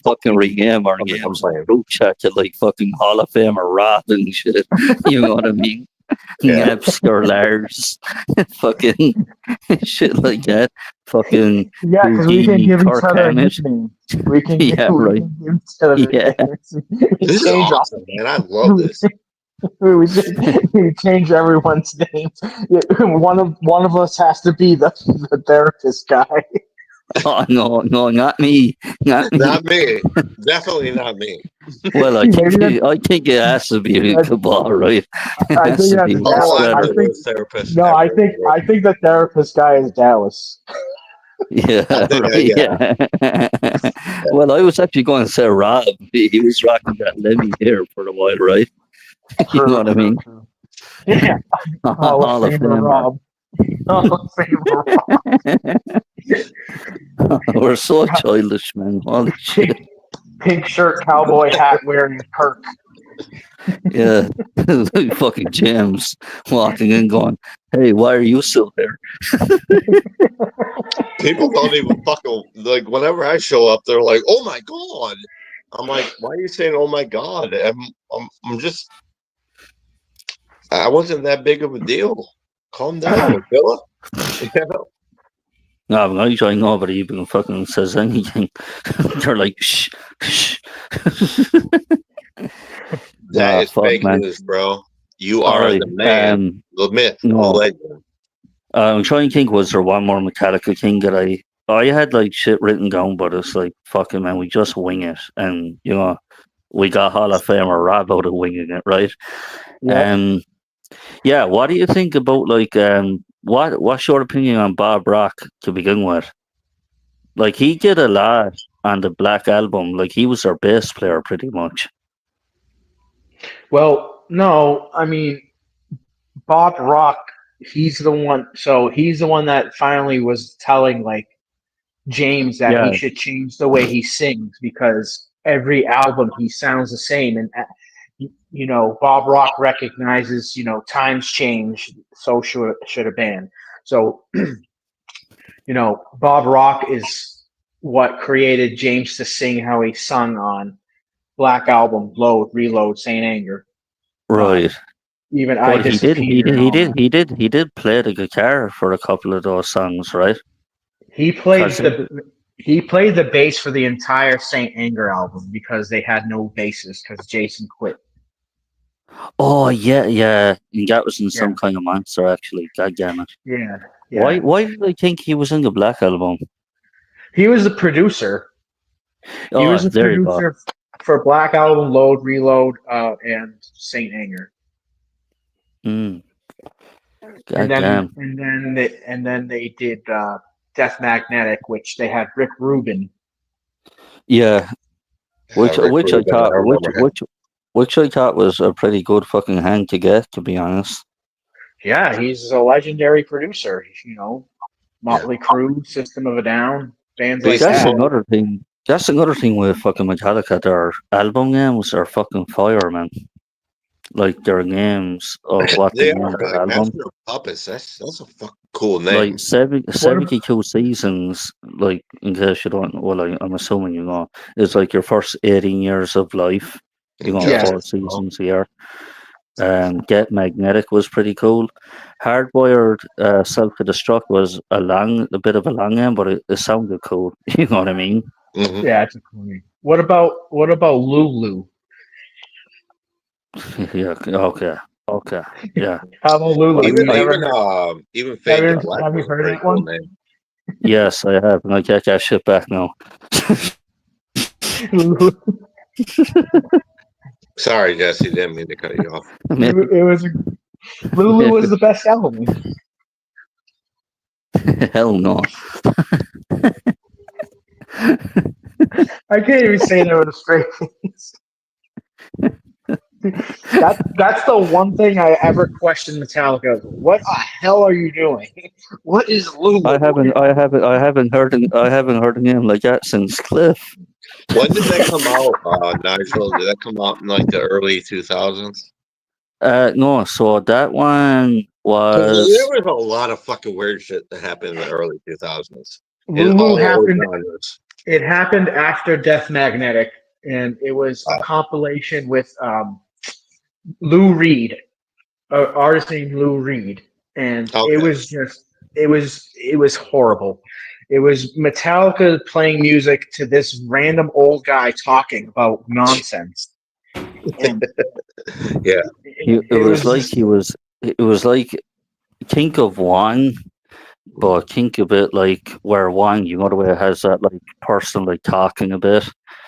fucking rename our games like group chat to like fucking Hall of Fame or Rob and shit. You know what I mean? Yeah. Napster Lars. Fucking shit like that. Fucking yeah, because we can give each other nicknames. We can give each other nicknames. This is awesome, man. I love this. we change everyone's names. One of us has to be the therapist guy. Oh no, not me. Not me. Definitely not me. Well, I think it has to be Cabal, right? I think therapist. No, I think the therapist guy is Dallas. Yeah, right, Yeah. yeah. Well, I was actually going to say Rob. He was rocking that Lemmy hair for a while, right? You know True, what I true, mean? true. Yeah, Hall of Hall of Famer Famer. Rob. Hall of Famer We're so Rob. childish, man. Holy shit. Pink, pink shirt, cowboy hat wearing Kirk. Yeah. Fucking James walking in going, hey, why are you still there? People don't even fucking like. Whenever I show up, they're like, "Oh my god." I'm like, "Why are you saying, oh my god?" I'm just. I wasn't that big of a deal. Calm down, Philip. You know? No, I'm not trying nobody even fucking says anything. They're like, shh, shh. That is Fuck, fake man. news, bro. You All are right. the man, the myth, the No. legend. I'm trying to think, was there one more Metallica thing that I had like shit written down, but it's like, fucking man, we just wing it. And, we got Hall of Famer Rob out of winging it, right? Yep. Um, yeah, what do you think about, like, what's your opinion on Bob Rock to begin with? Like, he did a lot on the Black Album. Like, he was their bass player pretty much. Well, no, I mean Bob Rock. He's the one. So he's the one that finally was telling like James that he Yeah, should change the way he sings because every album he sounds the same. And Bob Rock recognizes times change, so should a band. So Bob Rock is what created James to sing how he sung on Black Album, Load, Reload, Saint Anger, right. even I But Disappear and all that. he did play the guitar for a couple of those songs, right? He played Cause the he played the bass for the entire Saint Anger album because they had no bassist because Jason quit. oh yeah, yeah, and that was in some Yeah, kind of monster actually. God damn it! yeah, yeah. Why did I think he was in the Black Album? He was the producer. He Oh, was the there you go. producer for Black Album, Load, Reload, and Saint Anger. Mm, And God then damn. they did Death Magnetic, which they had Rick Rubin. Yeah, Rick Rubin, I remember him. which I thought was a pretty good fucking hand to get, to be honest. Yeah, he's a legendary producer. Yeah. Motley Crue, System of a Down, bands But he like That's that. still, another thing. That's another thing with fucking Metallica. Their album names are fucking fire, man. Like their names of what they they named are their like album. Master of Puppets. That's a fucking cool Like name. 72 seasons, like, in case you don't, well, I'm assuming you know, it's like your first 18 years of life, Yeah, four Injustice, bro. seasons a year. Get Magnetic was pretty cool. Hardwired Self to Destruct was a bit of a long name, but it sounded cool. You know what I mean? Hmm. yeah, it's a cool name. What about Lulu? Yeah, okay, okay, yeah. How about Lulu? I, You Even I, never even heard? even Have Fade to you, Black have you was a heard pretty that cool one? name. yes, I have, and I take that shit back now. Lulu, Sorry, Jesse, didn't mean to cut you off. Maybe, it was Lulu was the best album. hell no. I can't even say that with a straight face. That's the one thing I ever questioned Metallica. What the hell are you doing? What is Lulu? I haven't heard a name like that since Cliff. When did that come out, Nigel? Did that come out in like the early 2000s? No, so that one Because there was, was a lot of fucking weird shit that happened in the early 2000s in Lulu all happened. genres. It happened after Death Magnetic, and it was a compilation with Lou Reed, an artist named Lou Reed, and it Okay. was just it was horrible. It was Metallica playing music to this random old guy talking about nonsense, and Yeah. it it was was like just it was like, think of Wang, but think of it like where Wang, the way it has that like person like talking a bit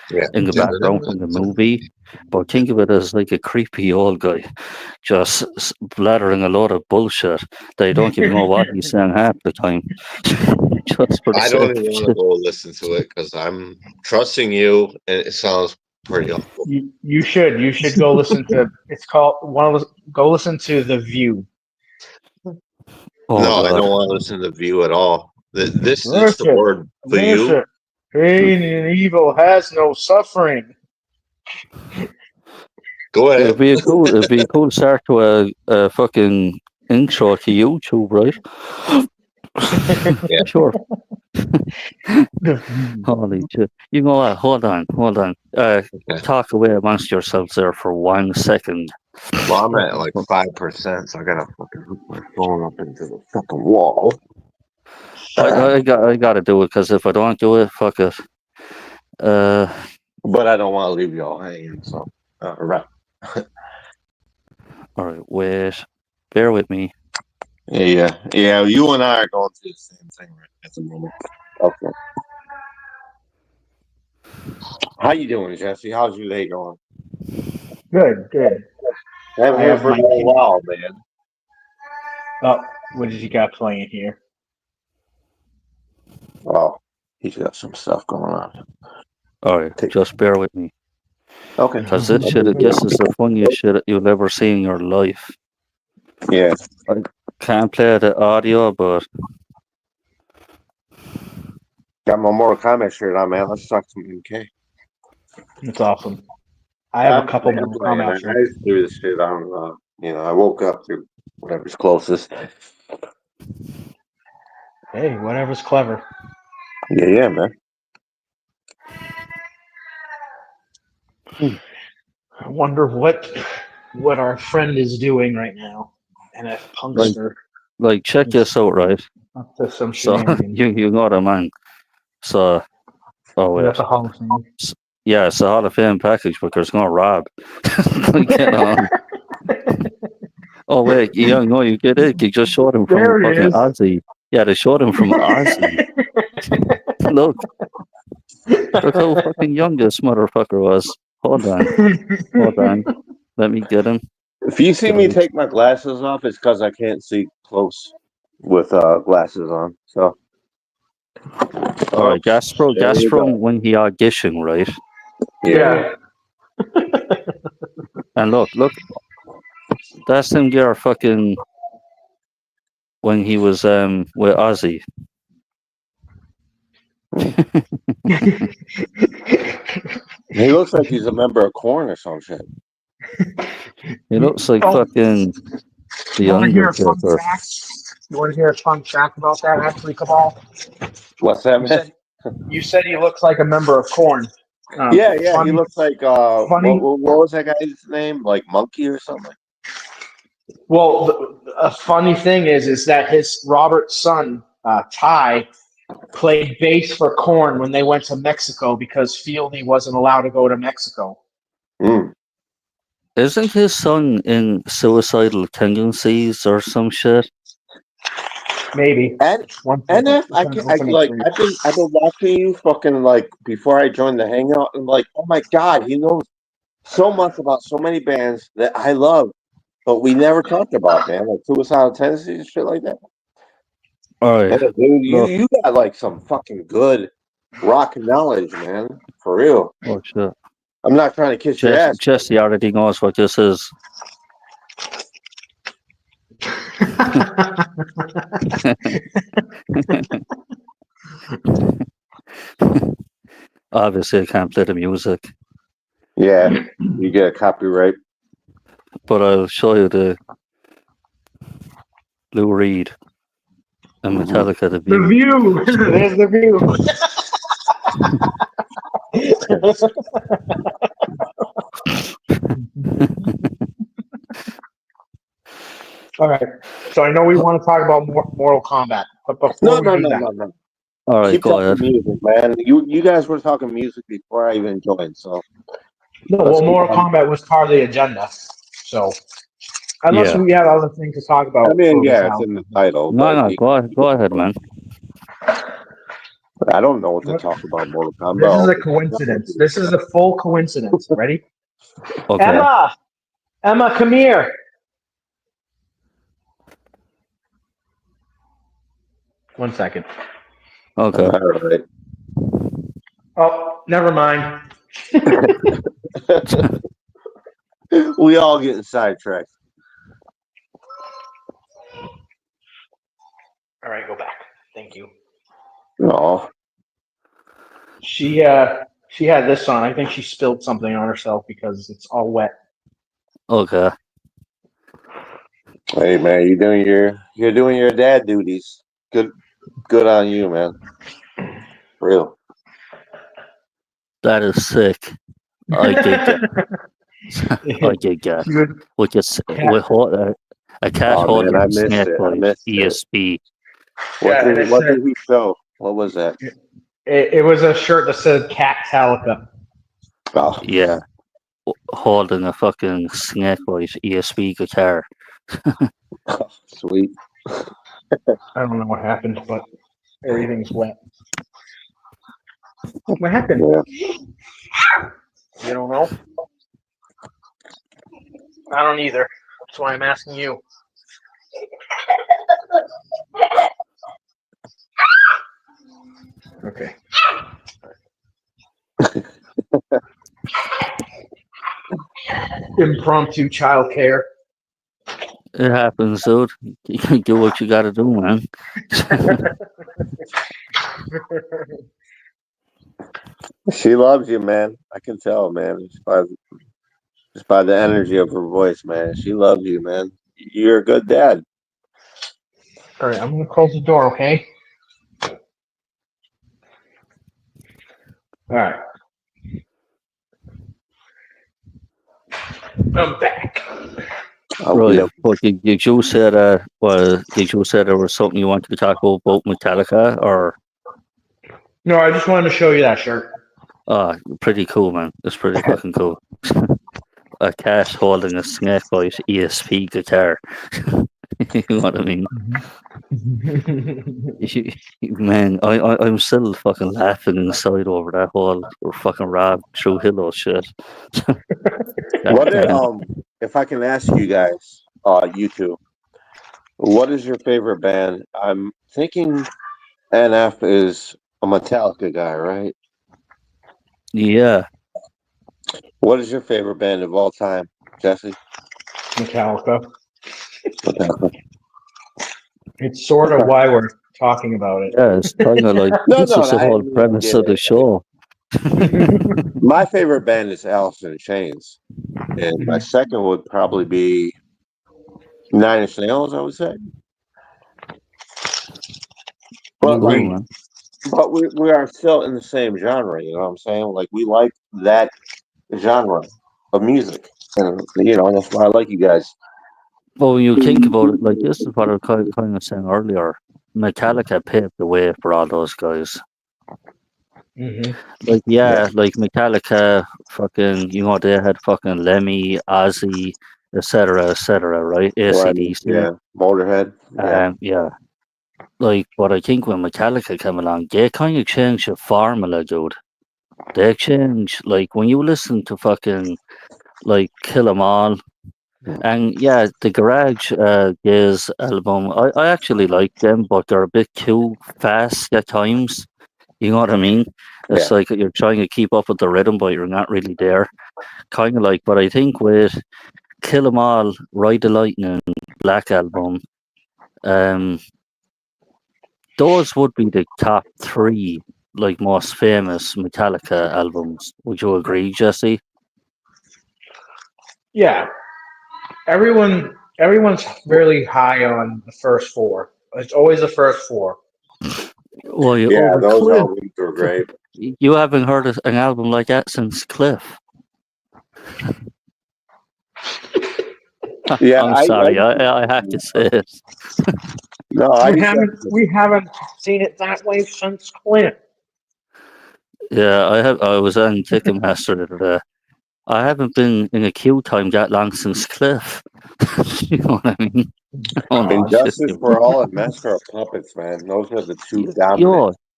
Yeah. in the background in the movie. But think of it as like a creepy old guy just blathering a lot of bullshit that you don't even know what he's saying half the time. just for the I sake don't of even want to shit. go listen to it because I'm trusting you, and it sounds pretty awful. You should go listen to. It's called go listen to The View. Oh No, I god. don't want to listen to View at all. This is the Worship, word for you. worship. Pain and evil has no suffering. Go ahead. It'd be a cool start to a fucking intro to YouTube, right? Yeah. Sure. The View. Holy shit. You know what? Hold on. Talk away amongst yourselves there for 1 second. Well, I'm at like 5%, so I gotta fucking hook my phone up into the fucking wall. I gotta do it because if I don't do it, fuck it. But I don't want to leave you all hanging. So, right. All right, wait. Bear with me. Yeah. You and I are going through the same thing right at the moment. Okay. How you doing, Jesse? How's your day going? Good. I haven't I heard have from my you in a while, man. Oh, what did you got playing here? Oh, he's got some stuff going on. All right, just bear with me. Okay. Because this is the funniest shit you'll ever see in your life. Yeah. I can't play the audio, but Got my Mortal Kombat shirt on, man. Let's talk some MK. That's awesome. I have a couple I'm more playing. I Kombat shirts. just threw this shit on. I woke up to whatever's closest. Hey, whatever's clever. Yeah, man. I wonder what our friend is doing right now. And if Punkster like check this out, right? up to some So shenanigans. you know what I mean. So That's a Hall of Fame. Yeah, it's a Hall of Fame package because it's gonna rob. Get on. Oh wait, you get it. You just showed him from There it fucking is. Aussie. Yeah, they showed him from Aussie. Look how fucking young this motherfucker was. Hold on. Let me get him. If you see me take my glasses off, it's because I can't see close with glasses on. So, All right, that's there you go. from when he auditioned, right? Yeah. And look, that's him there fucking when he was with Ozzy. He looks like he's a member of Korn or some shit. He looks like fucking the You want to hear a fun Undertaker. fact? You want to hear a fun fact about that, actually, Cabal? What's that, man? You said he looks like a member of Korn. Yeah, funny, he looks like funny. what was that guy's name? Like Monkey or something? Well, a funny thing is that his Robert's son, Ty, played bass for Korn when they went to Mexico because Fieldy wasn't allowed to go to Mexico. Mm. Isn't his son in suicidal tendencies or some shit? Maybe. And if I've been watching you fucking like before I joined the hangout and like, oh my god, he knows so much about so many bands that I love, but we never talked about, man, like suicidal tendencies and shit like that. All right, Dude, you got like some fucking good rock knowledge, man, for real. oh shit. I'm not trying to kiss your ass. Jesse already knows what this is. Obviously, I can't play the music, Yeah, you get a copyright. but I'll show you the Lou Reed and Metallica, The The View. View. There's The View. All right. So I know we want to talk about Mortal Kombat, but before No. All right, Keep go talking ahead. music, man. You guys were talking music before I even joined, so Mortal Kombat was part of the agenda. So unless we have other things to talk about, I mean, yeah, it's in the title. No, go ahead, man. I don't know what to talk about Mortal Kombat. This is a coincidence. This is a full coincidence. Ready? Okay. Emma, come here. One second. Okay. All right. Oh, never mind. We all getting sidetracked. All right, go back. Thank you. No. She had this on. I think she spilled something on herself because it's all wet. Okay. Hey man, you're doing your dad duties. Good on you, man. Real. That is sick. I did get. I did get. She would cat. A cat Oh man, holding I a missed snake it. I by missed it. ESP. Yeah, and it What said did he show? What was that? it was a shirt that said "Cat Metallica." Oh, Yeah, holding a fucking snake by ESP guitar. sweet. I don't know what happened, but everything's wet. What happened? Yeah. You don't know? I don't either. That's why I'm asking you. Okay. Impromptu childcare. It happens, dude. You can do what you gotta do, man. She loves you, man. I can tell, man. Just by the energy of her voice, man. She loves you, man. You're a good dad. All right, I'm gonna close the door. Okay. All right. I'm back. Right, Yep. but did you say did you say there was something you wanted to talk about Metallica, or No, I just wanted to show you that shirt. pretty cool, man. It's pretty fucking cool. A cat holding a snake bite ESP guitar. You know what I mean? Man, I'm still fucking laughing inside over that whole fucking Rob True Hillo shit. What God damn. if I can ask you guys, you two, what is your favorite band? I'm thinking NF is a Metallica guy, right? Yeah, What is your favorite band of all time, Jesse? Metallica. Metallica. It's sort of Okay. why we're talking about yeah, it's kind of like No, this no, is the I whole mean, I premise get of the it. show. it. My favorite band is Alice in Chains, and my second would probably be Nine Inch Nails. I would say, but Cool, like, Agreed. man. but we are still in the same genre. You know what I'm saying? Like, we like that genre of music, and that's why I like you guys. But when you think about it, like this is what I was kind of saying earlier. Metallica paved the way for all those guys. Mm-hmm. Like, Yeah, yeah, like Metallica, fucking, they had fucking Lemmy, Ozzy, etc., right? right. AC/DC. Yeah, Motorhead. Yeah, Yeah. Like, but I think when Metallica came along, they kind of changed the formula, dude. They changed, like, when you listen to fucking, like, Kill 'Em All, and yeah, the Garage Gaze album, I actually like them, but they're a bit too fast at times. You know what I mean? It's yeah, like you're trying to keep up with the rhythm, but you're not really there. Kind of like, but I think with Kill 'Em All, Ride the Lightning, Black Album, um, those would be the top three, like, most famous Metallica albums. Would you agree, Jesse? Yeah, everyone's really high on the first four. It's always the first four. Well, you yeah. over Those Cliff. albums were great. You haven't heard an album like that since Cliff. Yeah, I'm I sorry, I have to say it. no, I We used to. haven't we haven't seen it that way since Clint. Yeah, I was on Ticketmaster the other day. I haven't been in a queue time that long since Cliff. You know what I mean? Holy shit. Injustice for All and Master of Puppets, man. Those are the two dominant.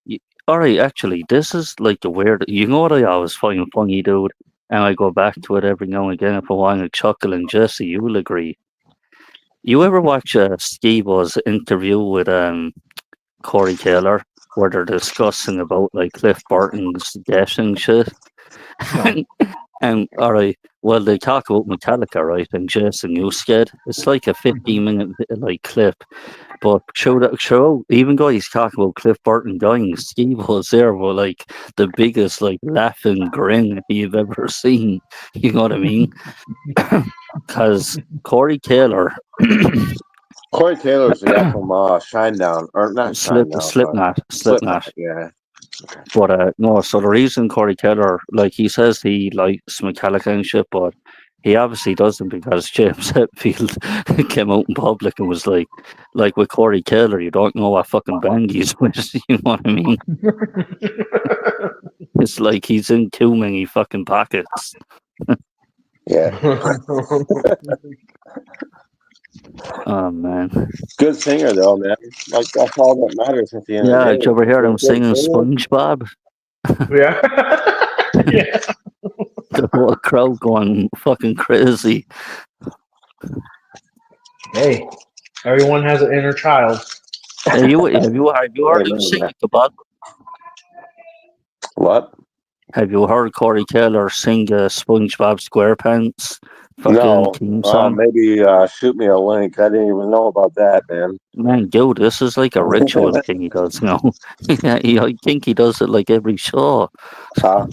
Yo, all right, actually, this is like the weird. You know what I always find funny, dude? And I go back to it every now and again if I want to chuckle, and Jesse, you'll agree. You ever watch Steve-O's interview with Corey Taylor? where they're discussing about like Cliff Burton's death and shit. No. And all right, well they talk about Metallica, right? And Jason Newsted. It's like a 15-minute like clip, but show even guys talk about Cliff Burton dying. Steve was there with like the biggest like laughing grin you've ever seen. You know what I mean? Because Corey Taylor. Corey Taylor's the guy from Shinedown, or not Shinedown, but Slipknot. Yeah. But no, so the reason Corey Taylor, like he says he likes Metallica and shit, but he obviously doesn't because James Hetfield came out in public and was like with Corey Taylor, you don't know what fucking band he's with. You know what I mean? It's like he's in too many fucking pockets. Yeah. Oh man. Good singer though, man. Like that's all that matters at the end of Yeah, the day. did you ever hear him Good singing singer. SpongeBob? Yeah. Yeah. The whole crowd going fucking crazy. Hey, everyone has an inner child. Have you heard him sing Amen. Kombat? What? Have you heard Corey Taylor sing SpongeBob SquarePants fucking No. theme song? Maybe shoot me a link. I didn't even know about that, man. Man, dude, this is like a ritual thing he does now. I think he does it like every show. I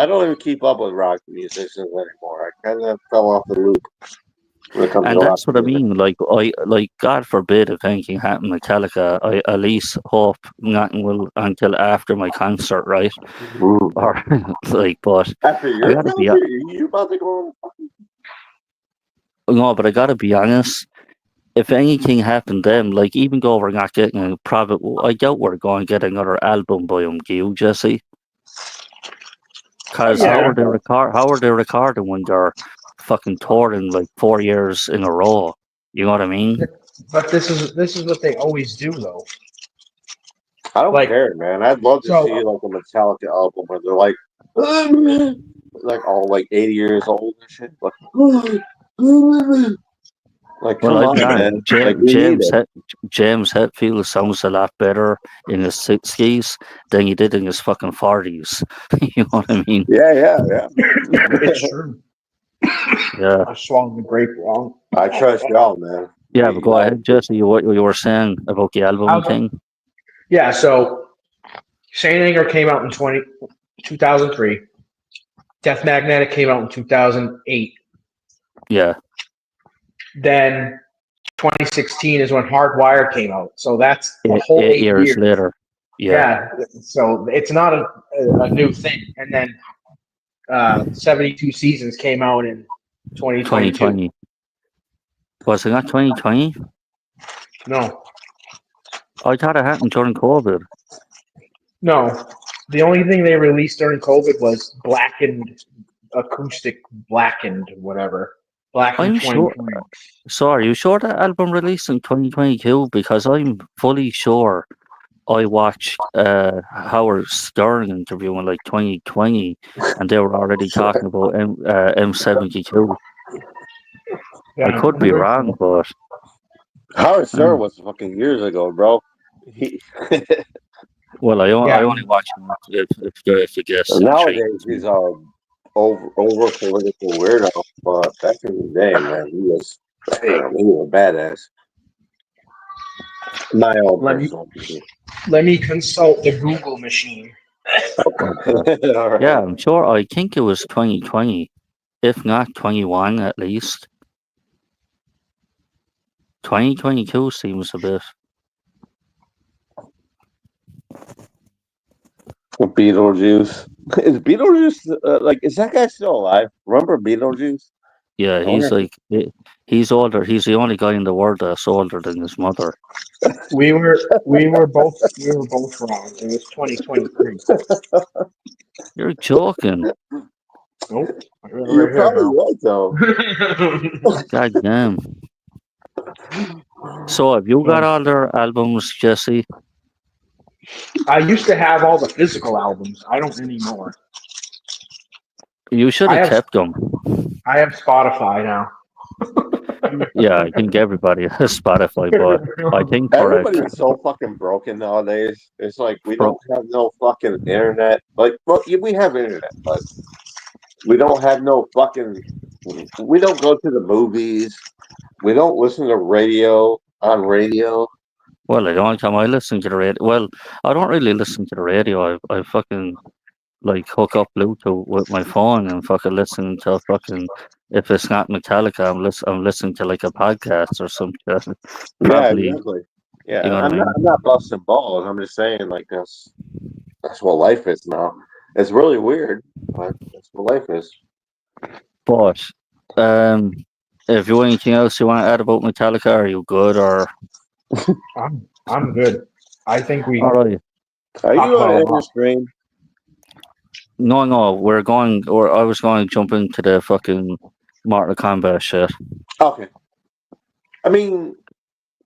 don't even keep up with rock musicians anymore. I kind of fell off the loop when it comes And to that's rock what I music. mean. Like God forbid if anything happened to Metallica, I at least hope nothing will until after my concert, right? Mm. Or like, but After I your gotta be concert, you about to go on? no, but I gotta be honest. If anything happened then, like even though we're not getting a private, I doubt we're going to get another album by him, do you, Jesse? Because Yeah. how are they recording when they're fucking touring like 4 years in a row? You know what I mean? But this is what they always do, though. I don't Like- care, man. I'd love to So- see like a Metallica album where they're like all like 80 years old and shit. Like Well, come I'll on, be honest. man. Like we need it. James Hetfield sounds a lot better in his 60s than he did in his fucking 40s. You know what I mean? Yeah. It's true. Yeah. I swallowed the grape wrong. I trust y'all, man. Yeah, but go ahead, Jesse. What you were saying about the album thing? Yeah, so Saint Anger came out in 2003. Death Magnetic came out in 2008. Yeah. Then 2016 is when Hardwire came out. So that's a Eight, whole 8 years later. Yeah. So it's not a new thing. And then 72 Seasons came out in 2022. 2020. Was it not 2020? No. I thought it happened during COVID. No. The only thing they released during COVID was Blackened, acoustic Blackened, whatever. Blackened I'm 2020. sure. So are you sure that album released in 2022? Because I'm fully sure I watched Howard Stern interview in like 2020, and they were already talking about M72. Yeah, I could be wrong, but Howard Stern was fucking years ago, bro. well, I only watch him if you guess. Nowadays he's over political weirdo, but back in the day, man, he was a badass. My own personal opinion. Let me consult the Google machine. All right. Yeah, I'm sure. I think it was 2020, if not 21 at least. 2022 seems a bit. Beetlejuice. Is Beetlejuice is that guy still alive? Remember Beetlejuice? Yeah, he's older. He's the only guy in the world that's older than his mother. We were both wrong. It was 2023. You're joking. Nope. You're probably right though. God damn. So have you got all their albums, Jesse? I used to have all the physical albums. I don't anymore. You should have kept them. I have Spotify now. Yeah, I think everybody has Spotify, but I think for a Everybody is so fucking broken nowadays. It's like we pro, don't have no fucking internet. Like, well, we have internet, but we don't have no fucking. We don't go to the movies. We don't listen to radio on radio. well, the only time I listen to the radio, well, I don't really listen to the radio. I fucking like hook up Bluetooth with my phone and fucking listen to fucking. If it's not Metallica, I'm listening to like a podcast or some shit. Yeah, Probably, exactly. you Yeah, know what I I'm not. mean. I'm not busting balls. I'm just saying, like that's what life is now. It's really weird, but that's what life is. But um, if you have anything else you want to add about Metallica, are you good or I'm good. I think we all right? Are talked you about a on your lot. stream? No, we're going, or I was going to jump into the fucking Mortal Kombat shit. Okay. I mean,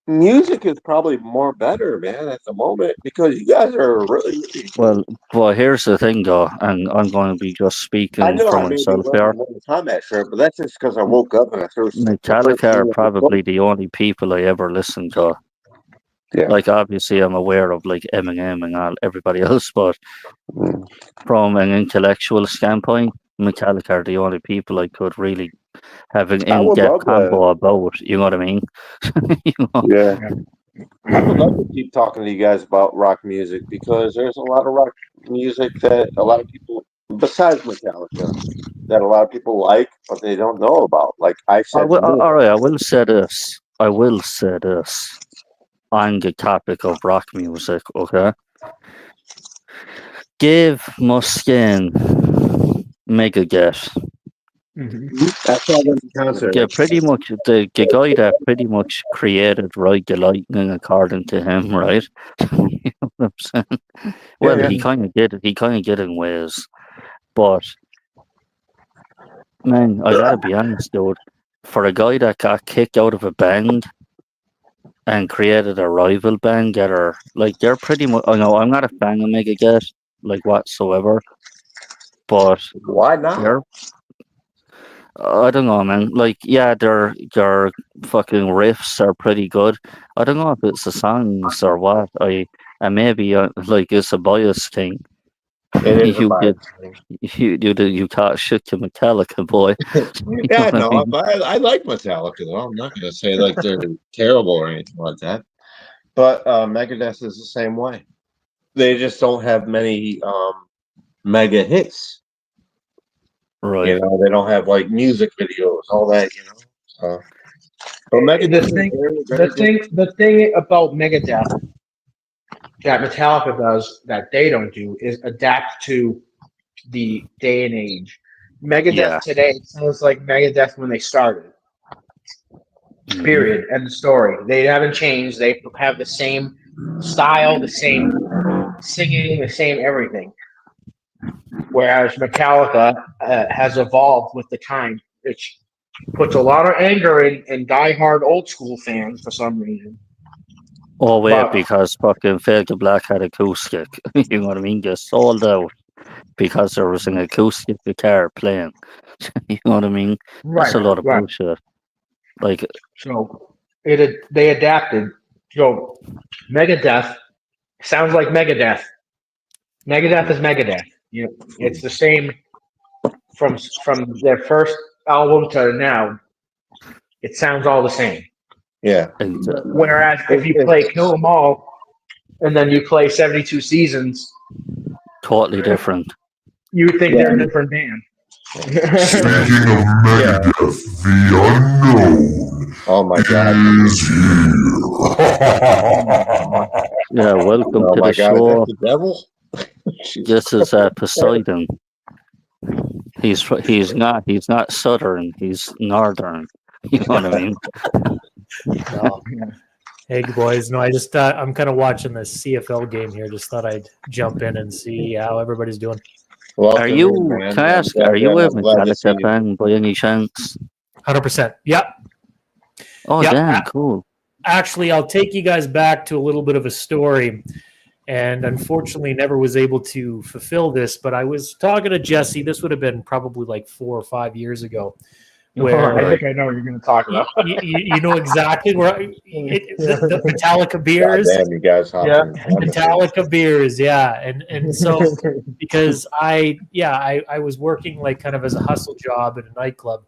music is probably more better, man, at the moment because you guys are really. Well, but here's the thing, though, and I'm going to be just I speaking know for I may be myself wearing a here. Mortal Kombat shirt, but that's just because I woke up and I threw the first Metallica thing are that was probably the only people I ever listened to. Yeah. Like, obviously, I'm aware of like Eminem and all everybody else, but Mm. from an intellectual standpoint, Metallica are the only people I could really have an I would in-depth love to. combo about. You know what I mean? you know? Yeah. Yeah. I would love to keep talking to you guys about rock music because there's a lot of rock music that a lot of people, besides Metallica, that a lot of people like, but they don't know about. Like I said to me, All right, I will say this. I will say this on the topic of rock music. Okay, give Muskin Megadeth. Mm-hmm. I saw them in concert. Yeah, pretty much the guy that pretty much created Ride the Lightning, according to him, right? You know what I'm saying? Yeah, Well, yeah. he kind of did it. He kind of did in ways, but man, I gotta be honest, dude. For a guy that got kicked out of a band and created a rival band that are like they're pretty much. I know I'm not a fan of Megadeth like whatsoever, but Why not? they're I don't know, man. Like, yeah, their fucking riffs are pretty good. I don't know if it's the songs or what. And maybe like it's a bias thing. It is a you bias did thing. you talk shit to Metallica, boy. You know Yeah, what I no, mean? I like Metallica though. I'm not gonna say like they're terrible or anything like that. But Megadeth is the same way. They just don't have many mega hits. Right. You know, they don't have like music videos, all that. You know, but Megadeth is very, very good. The thing about Megadeth that Metallica does that they don't do is adapt to the day and age. Yeah. Megadeth today sounds like Megadeth when they started. Hmm. Period. End of story. They haven't changed. They have the same style, the same singing, the same everything. Whereas Metallica has evolved with the time, which puts a lot of anger in diehard old school fans for some reason. Oh wait, But because fucking Fade to Black had acoustic. You know what I mean? Just sold out because there was an acoustic guitar playing. You know what I mean? That's right, a lot of right. bullshit. Like, So they adapted. So Megadeth sounds like Megadeth. Megadeth is Megadeth. You know, it's the same from their first album to now. It sounds all the same. Yeah, it's, Whereas if you play Kill 'Em All and then you play 72 Seasons, totally different. you would think yeah, they're a different band. Speaking of Megadeth, the unknown oh my god, is Yeah, here. welcome oh to the my god, is that show. the devil? Jesus. This is Poseidon. He's not southern. He's northern. You know what I mean? No. Hey boys, no, I just I'm kind of watching the CFL game here. Just thought I'd jump in and see how everybody's doing. Welcome Are in, you? man. Can I ask? I'm Are you a glad to see Metallica you. fan by any chance? 100%. Yep. Oh Yep. damn, cool. Actually, I'll take you guys back to a little bit of a story, and unfortunately, never was able to fulfill this. But I was talking to Jesse. This would have been probably like 4 or 5 years ago. where I think I know what you're going to talk about. you know exactly where the Metallica beers. Damn, you guys hopped Yeah. in conversation. Metallica beers, yeah, and so because I was working like kind of as a hustle job at a nightclub,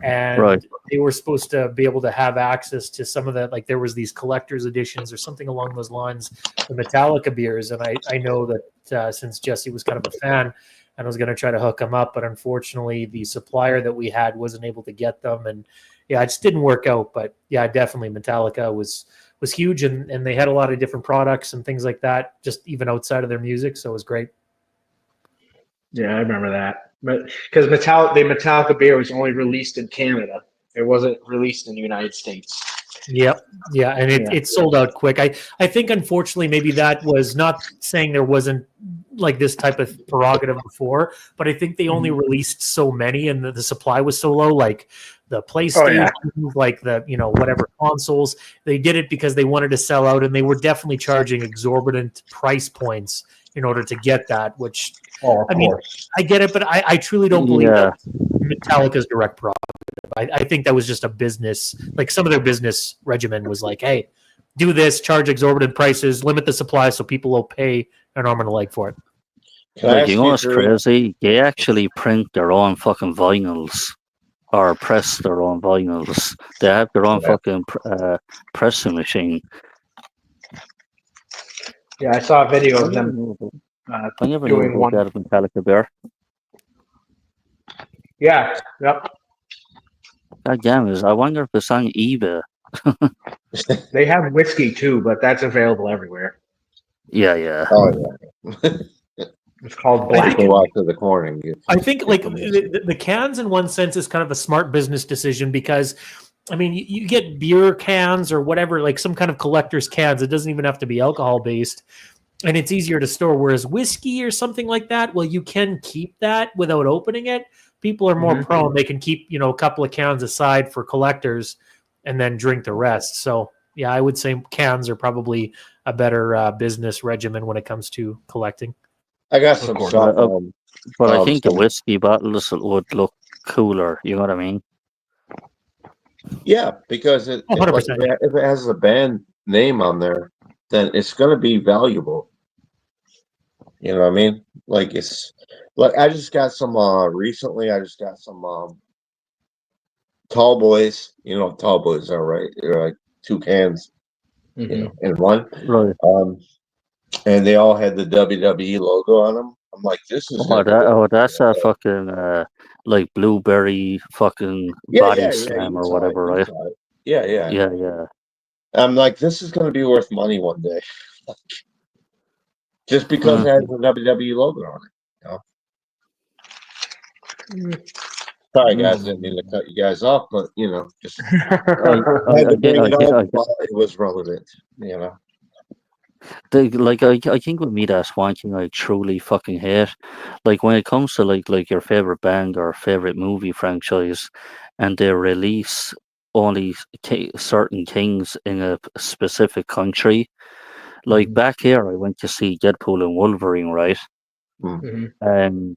and Right. they were supposed to be able to have access to some of that, like there was these collector's editions or something along those lines, the Metallica beers, and I know that since Jesse was kind of a fan, and I was going to try to hook them up, but unfortunately the supplier that we had wasn't able to get them, and yeah, it just didn't work out. But yeah, definitely Metallica was huge, and they had a lot of different products and things like that, just even outside of their music, so it was great. Yeah, I remember that. But because the Metallica beer was only released in Canada, it wasn't released in the United States. Yep. Yeah, and it sold out quick. I think unfortunately maybe that was not saying there wasn't like this type of prerogative before, but I think they only released so many and the supply was so low, like the PlayStation, like the whatever consoles. They did it because they wanted to sell out, and they were definitely charging exorbitant price points in order to get that, which I mean, I get it, but I truly don't believe that Metallica's direct prerogative. I think that was just a business, like some of their business regimen was like, hey, do this, charge exorbitant prices, limit the supply so people will pay an arm and a leg for it. Like, you know what's crazy? They actually print their own fucking vinyls or press their own vinyls. They have their own fucking pressing machine. Yeah, I saw a video of them I never doing knew one. that Metallica beer. Yeah, yep. God damn it! I wonder if it's on eBay. They have whiskey too, but that's available everywhere. Yeah. Oh yeah. It's called Black. Black. Go out to the corner and get. I think like the cans in one sense is kind of a smart business decision because, I mean, you get beer cans or whatever, like some kind of collector's cans. It doesn't even have to be alcohol based, and it's easier to store. Whereas whiskey or something like that, well, you can keep that without opening it. People are more prone; they can keep a couple of cans aside for collectors, and then drink the rest. So yeah, I would say cans are probably a better business regimen when it comes to collecting. I got some stuff. But I think the whiskey bottles would look cooler. You know what I mean? Yeah, because if it has a band name on there, then it's going to be valuable. You know what I mean? Like it's like I just got some recently. I just got some Tall Boys. You know what Tall Boys are, right? They're like 2 cans, in one. Right. And they all had the WWE logo on them. I'm like, this is that's a fucking like blueberry fucking body slam or whatever, right? Yeah. I'm like, this is going to be worth money one day, just because it has the WWE logo on it. Sorry, guys, didn't mean to cut you guys off, but just had to bring it up while it was relevant. I think with me that's one thing I truly fucking hate. Like when it comes to like your favorite band or favorite movie franchise, and they release only certain things in a specific country. Like back here, I went to see Deadpool and Wolverine, right? And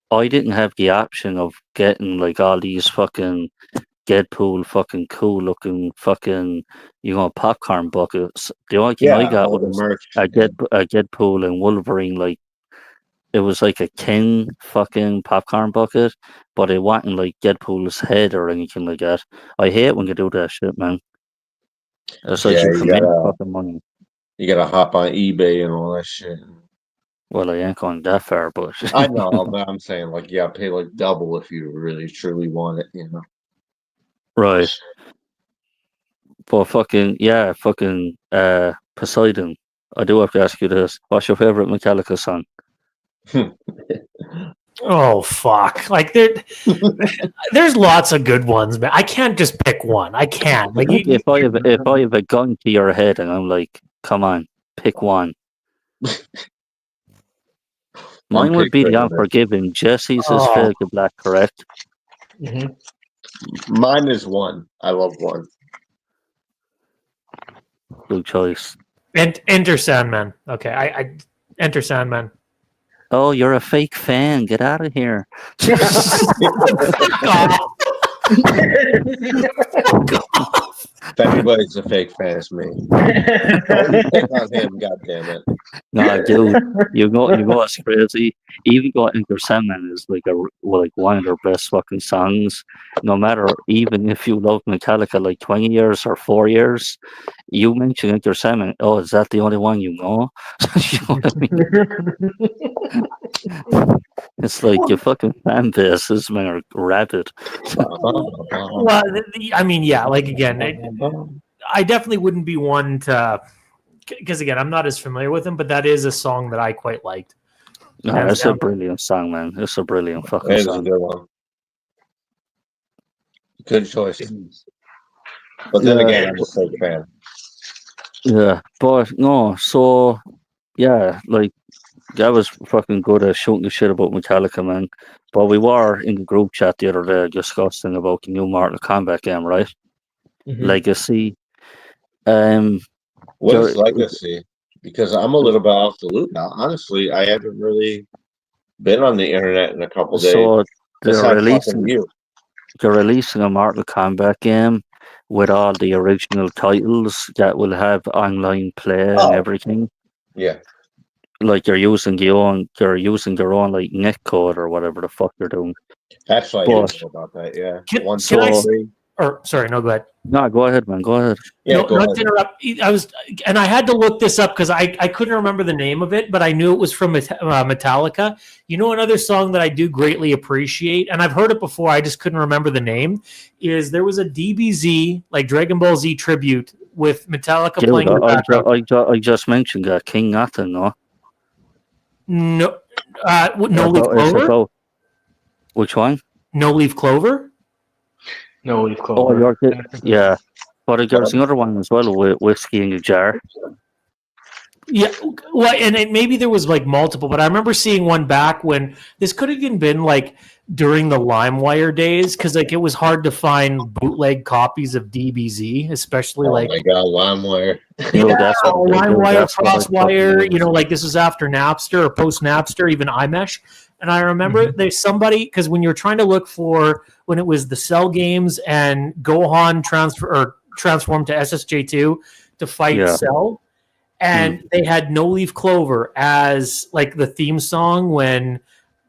I didn't have the option of getting like all these fucking Deadpool fucking cool looking fucking popcorn buckets. The only thing I got was a Deadpool and Wolverine, like it was like a king fucking popcorn bucket, but it wasn't like Deadpool's head or anything like that. I hate when you do that shit, man. It's like you can make fucking money. You gotta hop on eBay and all that shit. Well, I ain't going that far, but I know, but I'm saying like pay like double if you really truly want it, Right. But fucking Poseidon. I do have to ask you this. What's your favorite Metallica song? Oh fuck! Like there's lots of good ones, man. I can't just pick one. I can't. Like if I have a gun to your head and I'm like, come on, pick one. Mine would be The Unforgiven. Jesse's is Fade to Black, correct? Mine is One. I love One. Good choice. And Enter Sandman. Okay, I Enter Sandman. Oh, you're a fake fan. Get out of here. If anybody's a fake fan, it's me. Don't pick on him, goddammit. Nah, dude, you know what's crazy? Even got Enter Sandman is like one of their best fucking songs. No matter, even if you love Metallica like 20 years or 4 years, you mention Enter Sandman. Oh, is that the only one you know? You know what I mean? It's like your fucking fan bases, man, are rabid. Well, I mean, yeah, like again, I definitely wouldn't be one to, because again, I'm not as familiar with him, but that is a song that I quite liked. No, it's a brilliant song, man. It's a brilliant fucking It is song. a good one. Good choice. But then again, I'm a fake fan. Yeah, but no, so yeah, like that was fucking good at shooting the shit about Metallica, man. But we were in the group chat the other day discussing about the new Mortal Kombat game, right? Legacy. What is Legacy? Because I'm a little bit off the loop now. Honestly, I haven't really been on the internet in a couple days. So they're releasing a Mortal Kombat game with all the original titles that will have online play and everything. Yeah. Like you're using their own like netcode or whatever the fuck you're doing. Actually, I didn't know about that. Yeah. Sorry, no, go ahead. No, go ahead, man. Go ahead. Yeah, no, not to interrupt. I had to look this up because I couldn't remember the name of it, but I knew it was from Metallica. You know, another song that I do greatly appreciate, and I've heard it before, I just couldn't remember the name, is there was a DBZ, like Dragon Ball Z tribute with Metallica playing in the background. I just mentioned King Nathan, no? No, No Leaf Clover? Which one? No Leaf Clover? No Leaf Clover. Oh, yeah. But there's another one as well with Whiskey in a Jar. Yeah, well, and maybe there was like multiple, but I remember seeing one back when this could have even been like during the LimeWire days, because like it was hard to find bootleg copies of DBZ, especially Oh my god, LimeWire. LimeWire, Crosswire. You know, like this was after Napster or post Napster, even iMesh. And I remember there's somebody, because when you're trying to look for when it was the Cell games and Gohan transformed to SSJ2 to fight Cell. And they had No Leaf Clover as like the theme song when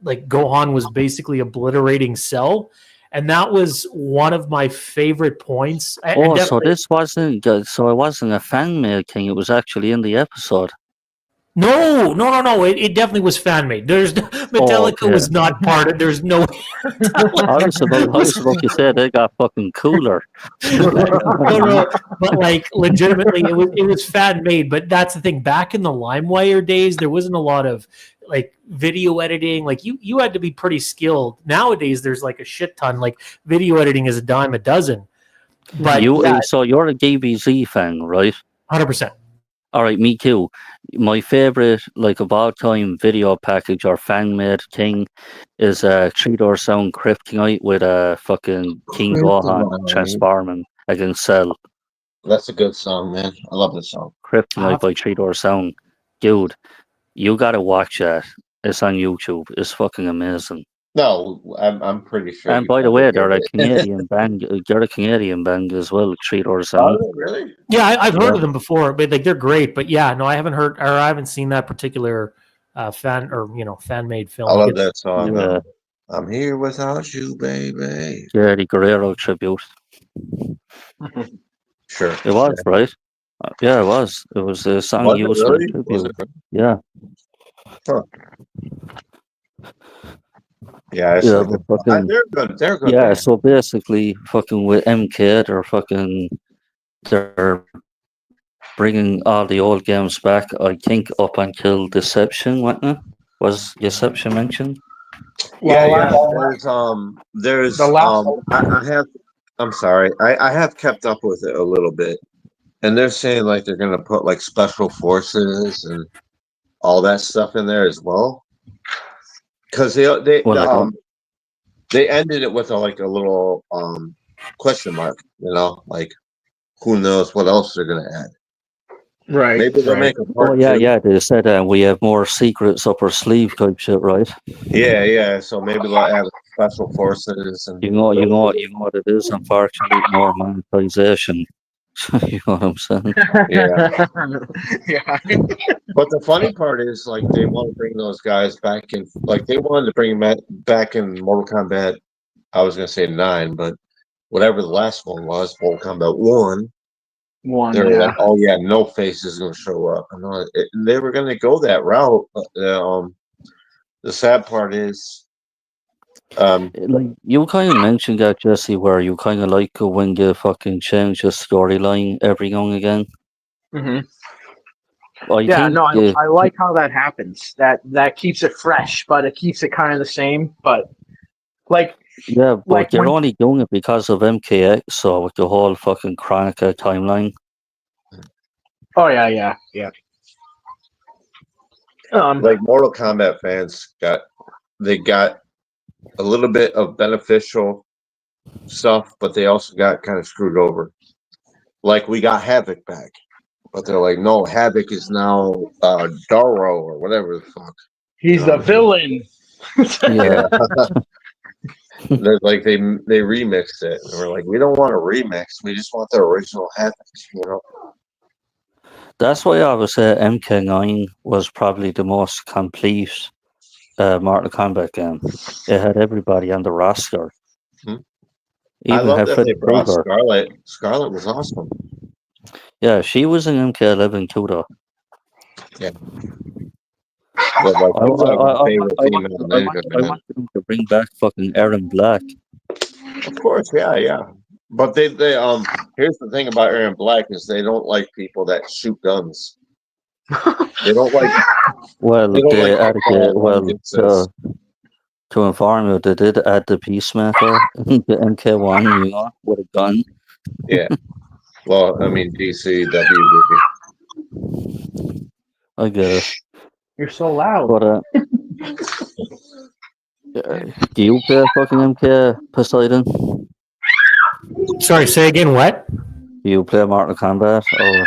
like Gohan was basically obliterating Cell. And that was one of my favorite points. So this wasn't so it wasn't a fan made thing, it was actually in the episode. No. It definitely was fan made. Metallica was not part of. There's no. I was about to say they got fucking cooler. No, but like legitimately, it was fan made. But that's the thing. Back in the LimeWire days, there wasn't a lot of like video editing. Like you had to be pretty skilled. Nowadays, there's like a shit ton. Like video editing is a dime a dozen. But so you're a DBZ fan, right? 100%. All right, me too. My favorite, like of all time, video package or fan made thing is a 3-door sound Kryptonite with a fucking King Gohan transforming against Cell. That's a good song, man. I love this song. Kryptonite by 3-door sound, dude. You gotta watch that. It's on YouTube. It's fucking amazing. No, I'm pretty sure. And by the way, they're a Canadian band. They're a Canadian band as well. 3-door sound. Oh, really? Yeah, I've heard of them before, but like they're great. But yeah, no, I haven't heard or I haven't seen that particular fan made film. I love that song. Yeah. I'm here without you, baby. Yeah, the Guerrero tribute. Sure, it was right. Yeah, it was. It was a song used for the tribute. Yeah. Huh. Yeah, they're good. They're good. Yeah, so basically, fucking with MK, they're bringing all the old games back. I think up until Deception, wasn't it? Was Deception mentioned? Yeah. There's I'm sorry. I have kept up with it a little bit, and they're saying like they're gonna put like special forces and all that stuff in there as well. Because they ended it with a little question mark, like who knows what else they're gonna add. Right. Maybe they'll right. make a part Oh yeah, two. yeah. They said we have more secrets up our sleeve type shit, right? Yeah. So maybe they'll add special forces and You know what it is. Unfortunately, more monetization. You know what I'm saying? yeah. yeah. But the funny part is, like, they want to bring those guys back in. Like, they wanted to bring them back in Mortal Kombat. I was gonna say 9, but whatever the last one was, Mortal Kombat 1. One. They're Yeah. like, oh yeah, no face is gonna show up, and they were gonna go that route. The sad part is, Like you kind of mentioned that, Jesse, where you kind of like it when you fucking change the storyline every now and again. hmm I Yeah. think, No, I like how that happens. That keeps it fresh, but it keeps it kind of the same. But like yeah, like but you're when. only doing it because of MKX, so with the whole fucking Chronica timeline. Oh yeah. like Mortal Kombat fans got a little bit of beneficial stuff, but they also got kind of screwed over. Like, we got Havoc back, but they're like, no, Havoc is now Doro or whatever the fuck. He's the villain. Yeah, They're like, they remixed it, and we're like, we don't want a remix. We just want the original Havoc. that's why I would say MK9 was probably the most complete Mortal Kombat game. It had everybody on the roster. Hmm. I Even love had that Freddy they brought Krueger. Scarlet. Scarlet was awesome. Yeah, she was in MK11 too, though. Yeah. But like, I, she's I, like I, my I, favorite I, female ninja, I man. want them to bring back fucking Aaron Black. Of course, yeah. But they here's the thing about Aaron Black is they don't like people that shoot guns. They don't like Well, they don't like to inform you, they did add the Peacemaker into MK1, with a gun. Yeah. Well, I mean, DCW. I get it. You're so loud. But do you play fucking MK, Poseidon? Sorry, say again. What? Do you play Mortal Kombat? Or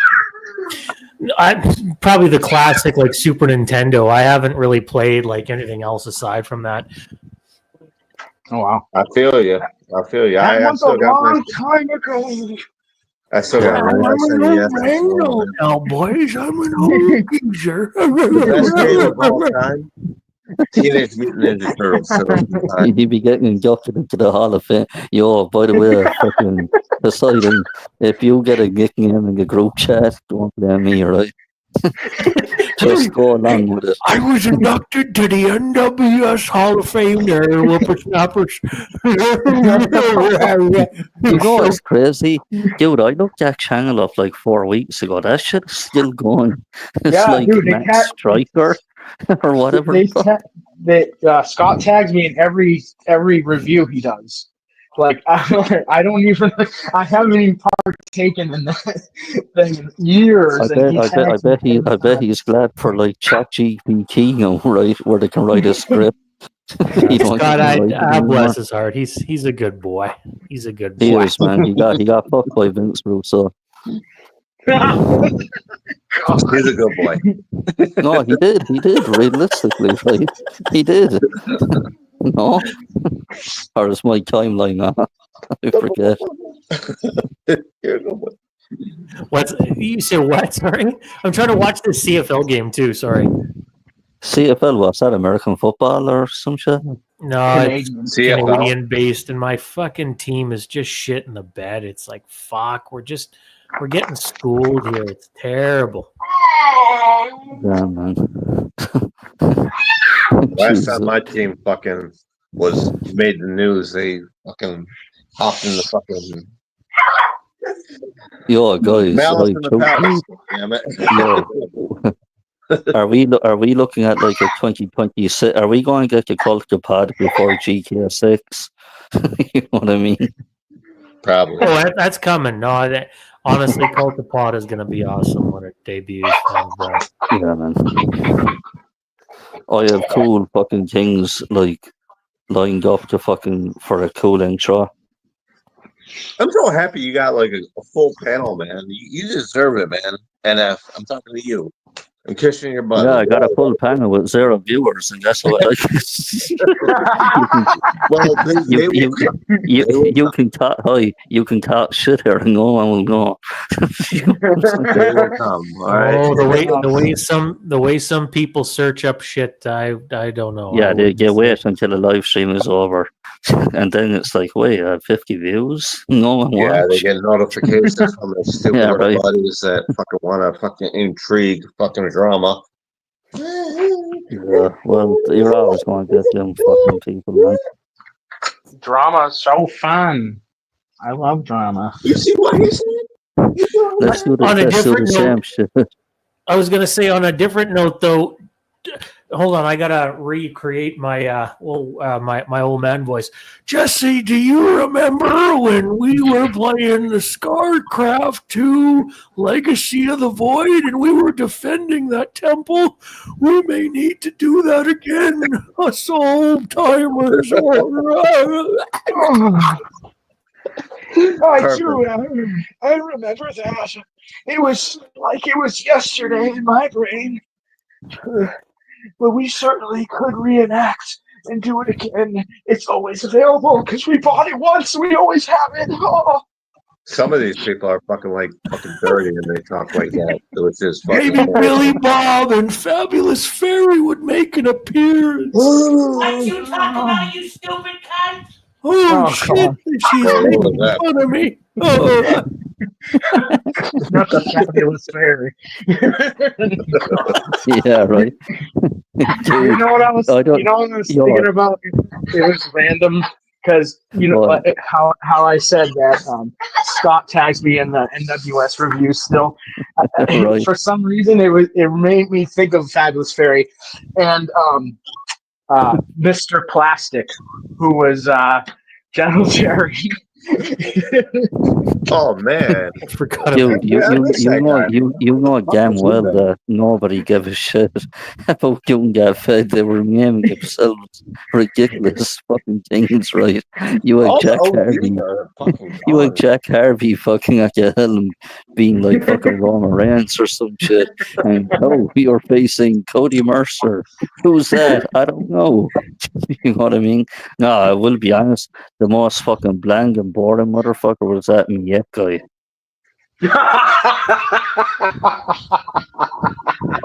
Probably the classic like Super Nintendo. I haven't really played like anything else aside from that. Oh wow. I feel you. That I was a still got my long time ago. I still Yeah, got my right. SNES. Now, boys, I'm an old geezer. The best game of all time. Teenage Mutant Ninja Turtles. He'd be getting inducted into the Hall of Fame. Yo, by the way, fucking Poseidon, if you get a nickname in the group chat, don't blame me, right? Just go along with it. I was inducted to the NWS Hall of Fame there, whippersnappers. You know what's crazy? Dude, I looked that channel up like 4 weeks ago. That shit's still going. It's Yeah, like dude, they Max can't- Striker or whatever. Scott tags me in every review he does. Like I don't even I haven't even partaken in that thing in years. I bet he's glad for like ChatGPT, right, where they can write a script. He don't Scott, have to write it anymore. bless his heart. He's a good boy. He's a good boy. He is, man. He got fucked by Vince Russo. He's a good boy. No, he did. Realistically, right? He did. No, or is my timeline on? I forget. You're a good boy. What's you say? What? Sorry, I'm trying to watch this CFL game too. Sorry. CFL, what's that? American football or some shit? No, it's CFL. Canadian based, and my fucking team is just shit in the bed. It's like fuck. We're getting schooled here. It's terrible. Yeah, man. Last time my team fucking made the news, they fucking hopped in the fucking Yo, guys, Malice like, in the Palace. Damn it. are we looking at like a 2026? Are we going to get the culture pod before GK6? You know what I mean? Probably. Oh, that's coming. No, honestly, Cultipod is going to be awesome when it debuts. Yeah, man. I have cool fucking things like lined up for a cool intro. I'm so happy you got like a full panel, man. You deserve it, man. NF, I'm talking to you. I'm kissing your butt. Yeah, I got a full panel with 0 viewers, and that's what Well, they you can talk. Hi, you can talk shit here, and no one will know. they will come. All right. Oh, the way some people search up shit, I don't know. Yeah, I they wouldn't say. wait until the live stream is over, and then it's like, wait, I have 50 views. No one Yeah, they watched. get notifications from their stupid Yeah, little right. buddies that fucking want to fucking intrigue, fucking drama. Yeah, well, you're always going to get them fucking people, man. Drama is so fun. I love drama. You see what he said? Let's do On a the different same note- shit. I was gonna say on a different note though. Hold on, I gotta recreate my my old man voice. Jesse, do you remember when we were playing the StarCraft 2 Legacy of the Void and we were defending that temple? We may need to do that again. Us old timers. I do. I remember that. It was like it was yesterday in my brain. But we certainly could reenact and do it again. It's always available because we bought it once. We always have it. Oh. Some of these people are fucking dirty and they talk like that, which is fucking. Maybe Billy Bob and Fabulous Fairy would make an appearance. What you talking about, you stupid cunt? Oh, shit! God. She's making fun of me. Oh. Not the Fabulous Fairy. Yeah, right. You Dude, know what I was? I don't- You know what I was you're- thinking about? It was random because you know What? how I said that Scott tags me in the NWS review still. Right. For some reason, it made me think of Fabulous Fairy and Mr. Plastic, who was General Jerry. Oh man, I forgot about Dude, Yeah, I miss that guy. you know damn was well that? that nobody gave a shit about Young Get Fed. They were naming themselves ridiculous fucking things, right? You had All the Jack Harvey. OGs are fucking You had gone. Jack Harvey fucking at your helm being like fucking Roman Reigns or some shit. And oh, you're facing Cody Mercer. Who's that? I don't know. You know what I mean? No, I will be honest. The most fucking bland and boring motherfucker was that Miette guy.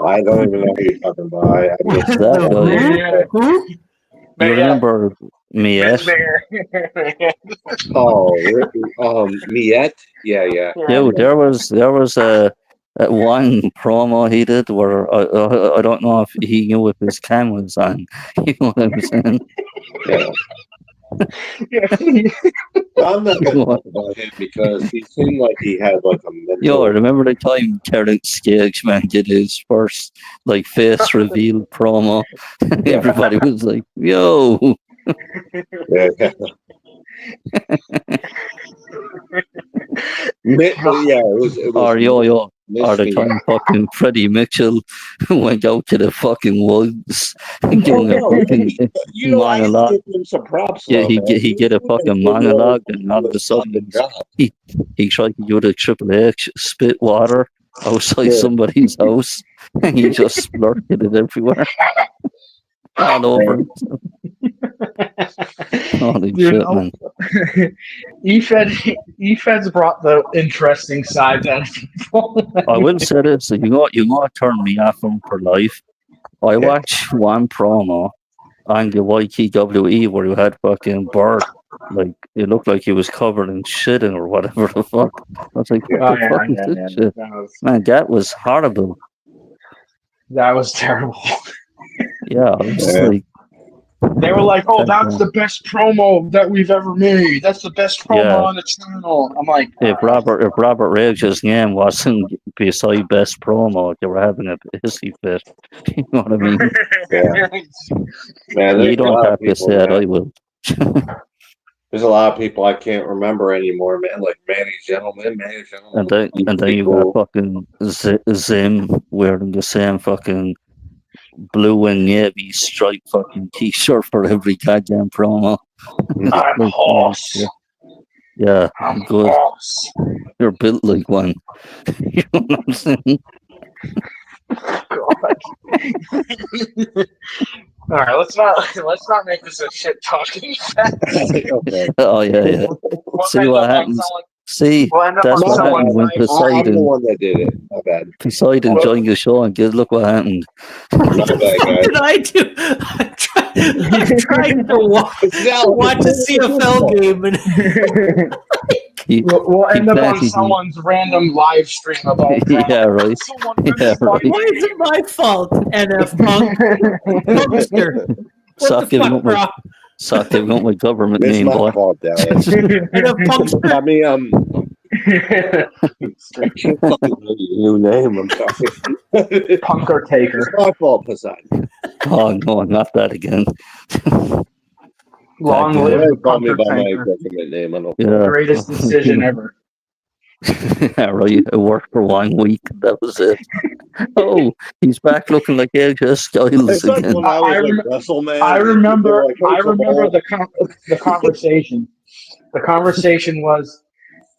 I don't even know who you're talking about. I just, That guy. Who? You remember Miette? Miette? Yeah. Dude, there was a one promo he did where I don't know if he knew if his cam was on. You know what I'm saying? Yeah. I'm not gonna talk about him because he seemed like he had like a mental. Yo, remember the time Terrence Skaggs man did his first like face reveal promo? Everybody was like, "Yo." Yeah. It was Or yo. Miss Or the me. time fucking Freddie Mitchell went out to the fucking woods and doing a fucking You know, I monologue. give him some props. Yeah, though, he man. he did a fucking did monologue, really and all of a sudden fucking job. he tried to do the Triple H spit water outside Yeah. somebody's house, and he just splurted it everywhere, all over. Holy You shit, know, man! EFED's brought the interesting side out of people. I will say this: you know what turned me off him for life. I watched one promo on the YTWE where you had fucking Bird, like it looked like he was covered in shitting or whatever the fuck. I was like, what the fuck is this shit? Man, that was horrible. That was terrible. Yeah, I was Yeah. like, They were like, "Oh, that's the best promo that we've ever made. That's the best promo Yeah. on the channel." I'm like, if Robert Rage's name wasn't beside best promo, they were having a hissy fit. You know what I mean? Yeah. Man, You there's a don't lot of have to people, say it, man. I will. There's a lot of people I can't remember anymore, man. Like Manny Gentleman. And then you got fucking Zim wearing the same fucking blue and navy striped fucking t-shirt for every goddamn promo. "I'm Like, horse." yeah. Yeah, good. Boss. You're built like one. You know what I'm saying? God. All right, let's not make this a shit talking fest. Okay. Oh yeah, yeah. We'll See end what up on happens. someone. See, We'll end up that's on what someone's happened when side. I'm the Poseidon one that did it. My bad. joined the show, and guess look what happened. My bad, What guys. did I do? I'm trying to watch a CFL game, and Keep, We'll keep end up on planting. someone's random live stream about Yeah, right. someone Yeah, missed my right. why is it my fault? NF Punk, Punkster. What Stop the giving fuck, up my bro? stop giving up my government It's name, my boy. fault, Darius. NF Punkster. I mean, I can't fucking know your new name. I'm sorry. Punker It's taker. my fault, Poseidon. Oh no, not that again. Long Back live They the call me punker by my taker. government name. I don't. Yeah. Greatest decision ever. Yeah, right. It worked for 1 week. That was it. Oh, he's back looking like AJ Styles It's like again. when I was like WrestleMan. I remember. Like, hey, I remember Jamal. the conversation. The conversation was,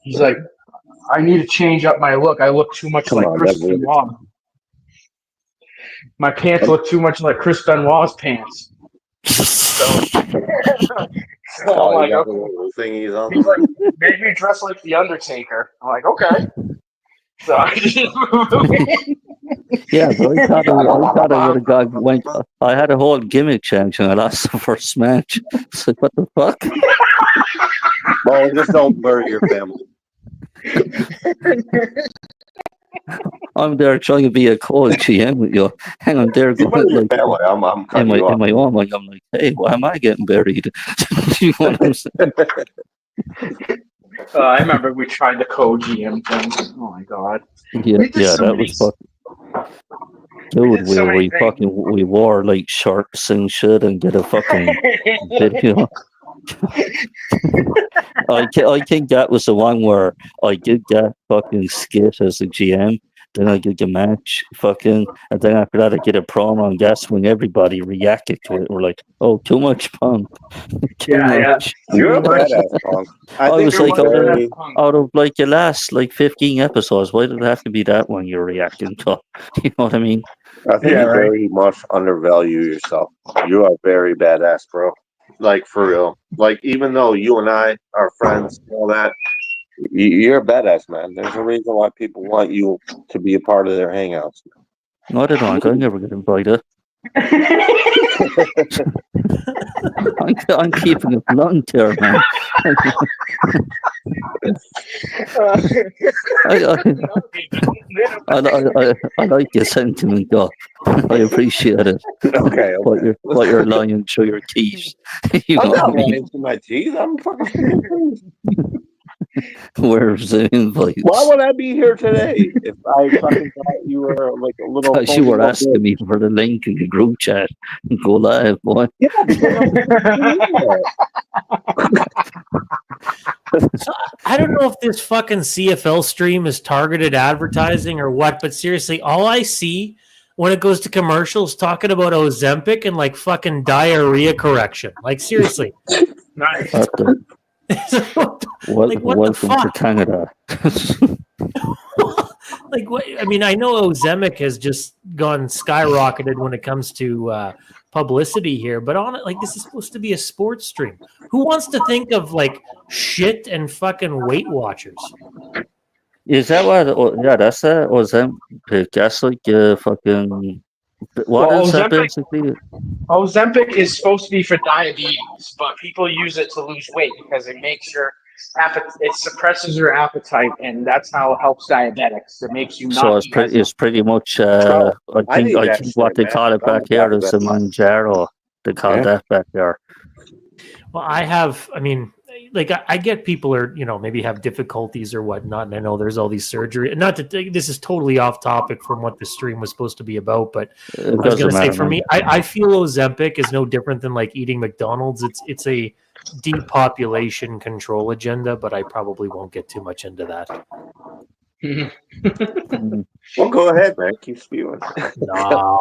he's like, I need to change up my look. I look too much Come like on, Chris that really- Benoit. My pants look too much like Chris Benoit's pants. So Oh, I'm like, you got the okay. little thingies on. He's like, maybe you dress like the Undertaker. I'm like, okay. So I just moved in. Yeah, but I thought I would have went. I had a whole gimmick change and I lost the first match. It's like, what the fuck? Well, just don't bury your family. I'm there trying to be a cold GM with you. Hang on, there You bury going your like family. I'm in cutting my you in off. my own. Like I'm like, hey, why am I getting buried? You know what I'm saying? I remember we tried the co-GM thing. Oh my god. Yeah, We did yeah, so that many- was fucking. we Dude, did so many we wore like shirts and shit and did a fucking video. I think that was the one where I did that fucking skit as a GM. Then I did the match, fucking, and then after that I did a promo, and that's when everybody reacted to it. We're like, "Oh, too much punk, too Yeah. much." You're a Too much. badass, Punk. I I think was you're like, very. Out of like the last like 15 episodes, why did it have to be that one you're reacting to? You know what I mean? I think Yeah, you right. very much undervalue yourself. You are very badass, bro. Like for real. Like even though you and I are friends, and all that, you're a badass, man. There's a reason why people want you to be a part of their hangouts. No, I don't know. I never get invited. I'm keeping it blunt here, man. I like your sentiment, though. I appreciate it. Okay, okay. What you're lying through your teeth. You I'm know not what I mean? lying to my teeth. I'm fucking. Where's the invites? Why would I be here today if I fucking thought you were like a little? Because you were asking me for the link in the group chat and go live, boy. Yeah, because So, I don't know if this fucking CFL stream is targeted advertising or what, but seriously, all I see when it goes to commercials talking about Ozempic and like fucking diarrhea correction. Like seriously. Nice. Like, what the Welcome to fuck? Canada. Like what? I mean, I know Ozempic has just gone skyrocketed when it comes to publicity here, but on it, like this is supposed to be a sports stream. Who wants to think of like shit and fucking Weight Watchers? Is that what? Yeah, that's that. Ozempic. That's like fucking. What Well, is that Ozempic- basically? Ozempic is supposed to be for diabetes, but people use it to lose weight because it makes your it suppresses your appetite, and that's how it helps diabetics. It makes you not. So eat as it's pretty much. I I need that think what shit, they man. call it I'm back here is the diabetic. Manjaro. They call Yeah. that back there. Well, I mean, like I get people are, maybe have difficulties or whatnot. And I know there's all these surgery. Not that this is totally off topic from what the stream was supposed to be about, but It I was doesn't going to say matter, for man. me, I feel Ozempic is no different than like eating McDonald's. It's a depopulation control agenda, but I probably won't get too much into that. Mm. Well, go ahead, man. Keep spewing. No,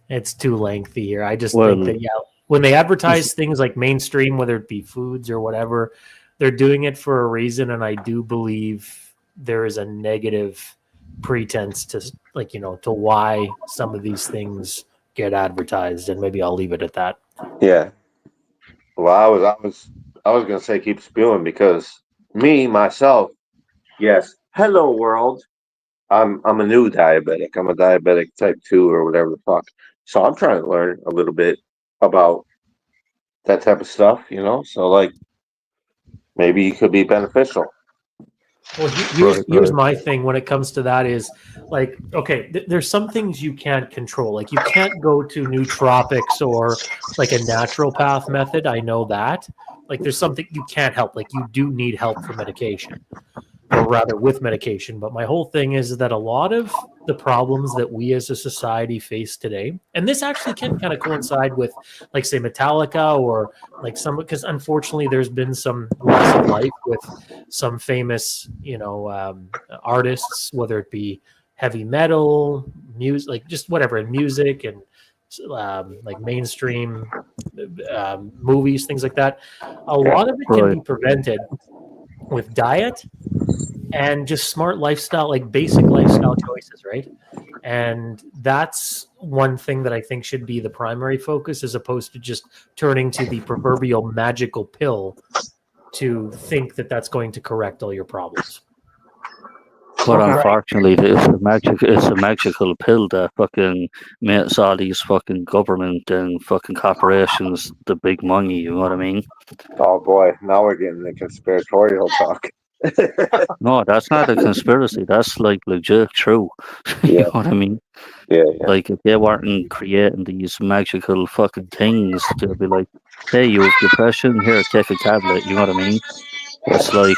it's too lengthy here. I just Well, think that when they advertise things like mainstream, whether it be foods or whatever, they're doing it for a reason, and I do believe there is a negative pretense to to why some of these things get advertised, and maybe I'll leave it at that. Yeah. Well, I was gonna say keep spewing because myself, yes. Hello world. I'm a new diabetic. I'm a diabetic type 2 or whatever the fuck. So I'm trying to learn a little bit about that type of stuff, So like maybe it could be beneficial. Well, here's my thing when it comes to that is like, okay, there's some things you can't control. Like you can't go to nootropics or like a naturopath method. I know that. Like there's something you can't help. Like you do need help for medication, or rather with medication. But my whole thing is that a lot of the problems that we as a society face today, and this actually can kind of coincide with, like, say, Metallica or like some, because unfortunately there's been some loss of life with some famous, artists, whether it be heavy metal, music, like just whatever, in music and like mainstream movies, things like that. A lot of it can be prevented with diet and just smart lifestyle, like basic lifestyle choices, right? And that's one thing that I think should be the primary focus, as opposed to just turning to the proverbial magical pill to think that that's going to correct all your problems. But unfortunately, it's a magical pill that fucking makes all these fucking government and fucking corporations the big money. You know what I mean? Oh boy, now we're getting the conspiratorial talk. No, that's not a conspiracy. That's like legit true. You know what I mean? Yeah. Like if they weren't creating these magical fucking things, they'd be like, "Hey, you have depression? Here, take a tablet." You know what I mean? It's like,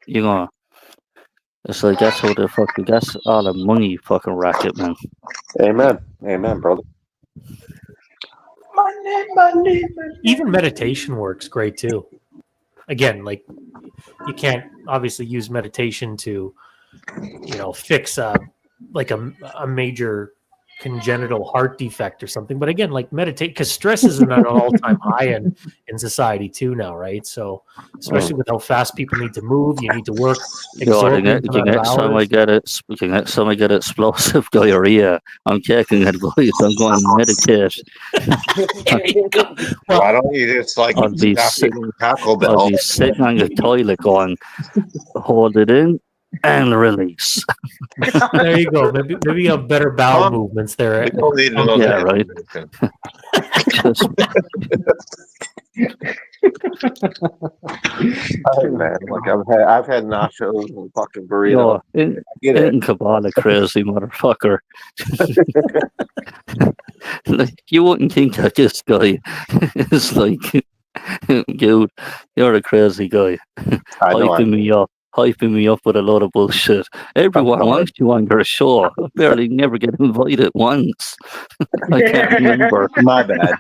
you know. It's like that's how the fucking that's all the money fucking racket, man. Amen, brother. Money. Even meditation works great too. Again, like you can't obviously use meditation to, fix a major congenital heart defect or something. But again, like meditate, because stress is at an all-time high in society too now, right? So especially with how fast people need to move, you need to work exorbitant amount of hours. Next time I get explosive diarrhea, I'm taking advice. I'm going to meditate. Why don't you just I'll be sitting on the toilet going, hold it in and release. There you go. Maybe you have better bowel movements there. Yeah, right. Hey man, like I've had nachos and fucking burrito. In Kabbalah, crazy motherfucker. Like, you wouldn't think that this guy is like, dude, you're a crazy guy. Hyping me up with a lot of bullshit. Everyone wants you on your show. I barely never get invited once. I can't remember. My bad.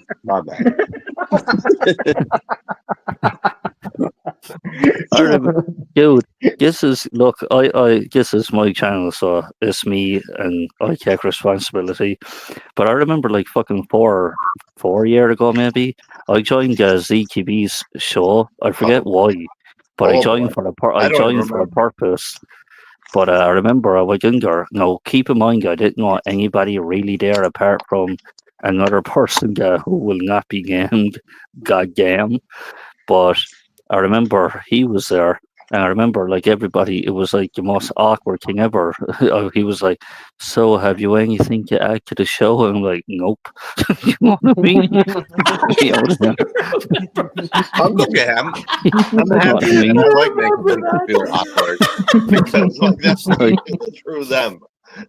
I remember, dude. This is my channel, so it's me and I take responsibility. But I remember, like, fucking four years ago, maybe I joined ZQB's show. I forget why. But I joined for a purpose. But I remember I was younger. Now, keep in mind, I didn't know anybody really there apart from another person who will not be named. Goddamn. But I remember he was there. And I remember, like, everybody, it was like the most awkward thing ever. He was like, "So, have you anything to add to the show?" And I'm like, "Nope." You know what I mean? I'm okay. I'm happy. I like making people feel awkward because that's like through them.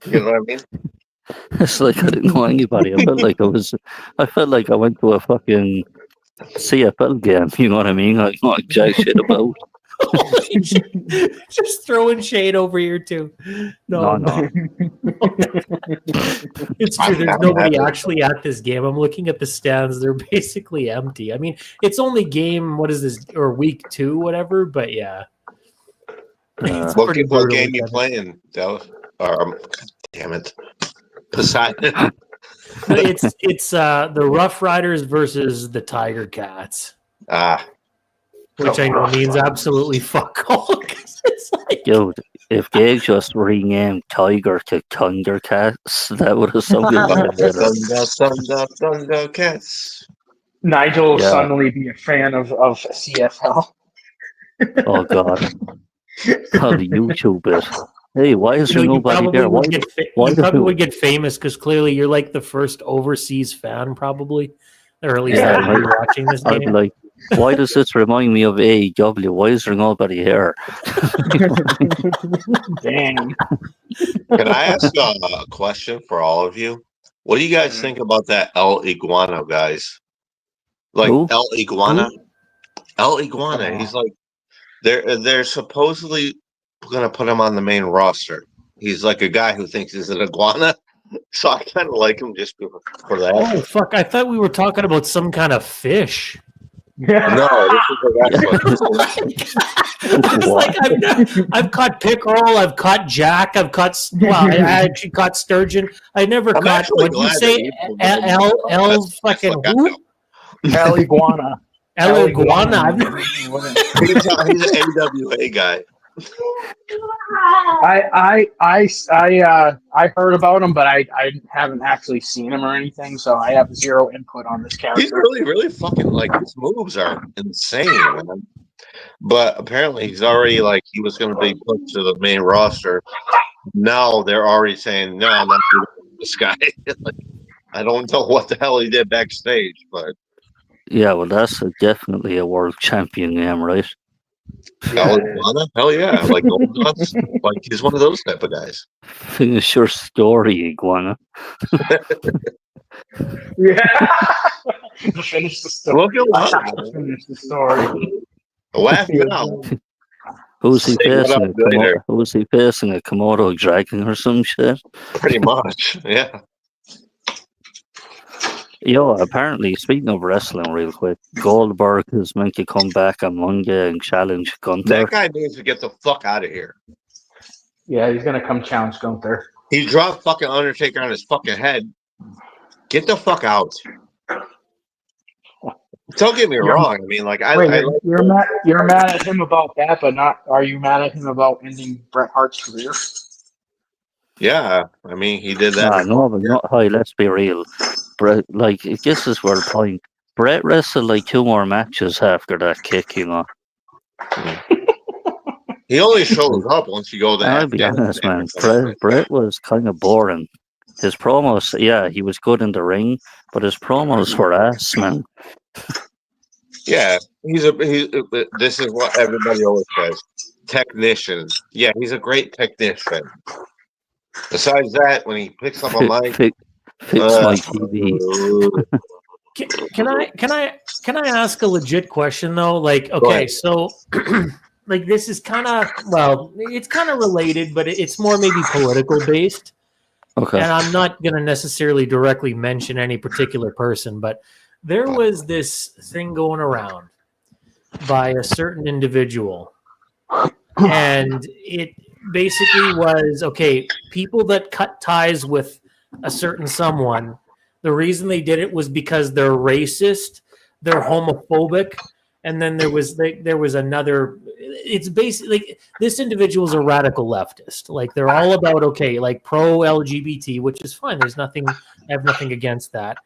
You know what I mean? It's like I didn't know anybody. I felt like I went to a fucking CFL game. You know what I mean? Like, not jack shit about. Just throwing shade over here too. No. It's true. There's nobody actually at this game. I'm looking at the stands; they're basically empty. I mean, it's only game. What is this? Or week 2, whatever. But yeah. What game you playing? Damn it, Poseidon. It's the Rough Riders versus the Tiger Cats. which I know means absolutely fuck all. 'Cause it's like, Dude, if they just renamed Tiger to Thundercats, that would have sounded even better. Thundercats. Nigel will Yeah. suddenly be a fan of CFL. Oh god. Oh, the YouTube bit. Hey, why is you there know, you nobody probably there? Why? would get why you do probably you- would get famous because clearly you're like the first overseas fan, probably, or at least Yeah, that would be right. watching this I'd be game. like, why does this remind me of AEW? Why is there nobody here? Dang. Can I ask a question for all of you? What do you guys think about that El Iguana, guys? Like Who? El Iguana? El Iguana. He's like they're supposedly gonna put him on the main roster. He's like a guy who thinks he's an iguana. So I kinda like him just for that. Oh fuck! I thought we were talking about some kind of fish. No, this is a wrestler. It's like I've caught pickerel, I've caught jack, I've caught I actually caught sturgeon. I never I'm caught. actually What you glad say? that El fucking who? El Iguana. El iguana. He's an AWA guy. I heard about him, but I haven't actually seen him or anything, so I have zero input on this He's character. really fucking like his moves are insane, man. But apparently he's already like he was gonna be put to the main roster. Now they're already saying, no, I'm not doing this guy. Like, I don't know what the hell he did backstage, but Yeah, well, that's definitely a world champion game, right? El Iguana? Hell yeah. Like Golden Nuts. Like he's one of those type of guys. Finish your story, Iguana. Yeah. Finish the story. Look at I what have to finish the story. laugh now. Who's he Say what facing? up later. Who's he facing? A Komodo dragon or some shit? Pretty much. Yeah. Yo, apparently, speaking of wrestling, real quick, Goldberg is meant to come back on Monday and challenge Gunther. That guy needs to get the fuck out of here. Yeah, he's gonna come challenge Gunther. He dropped fucking Undertaker on his fucking head. Get the fuck out. Don't get me wrong. I mean, like, you're mad at him about that, but not. Are you mad at him about ending Bret Hart's career? yeah. I mean, he did that. Nah, no, but not high. Let's be real. Brett, like, this is where the point. Brett wrestled like 2 more matches after that kick, you know. He only shows up once you go there. I'll be honest, man. Brett was kind of boring. His promos, yeah, he was good in the ring, but his promos were ass, man. Yeah, this is what everybody always says. Technician. Yeah, he's a great technician. Besides that, when he picks up a mic, Fix my TV. Can I ask a legit question though? Like, okay, so like this is kind of it's kind of related, but it's more maybe political based. Okay. And I'm not going to necessarily directly mention any particular person, but there was this thing going around by a certain individual, and it basically was, okay, people that cut ties with a certain someone, the reason they did it was because they're racist, they're homophobic, and then there was another. It's basically this individual is a radical leftist. Like they're all about like pro LGBT, which is fine. I have nothing against that.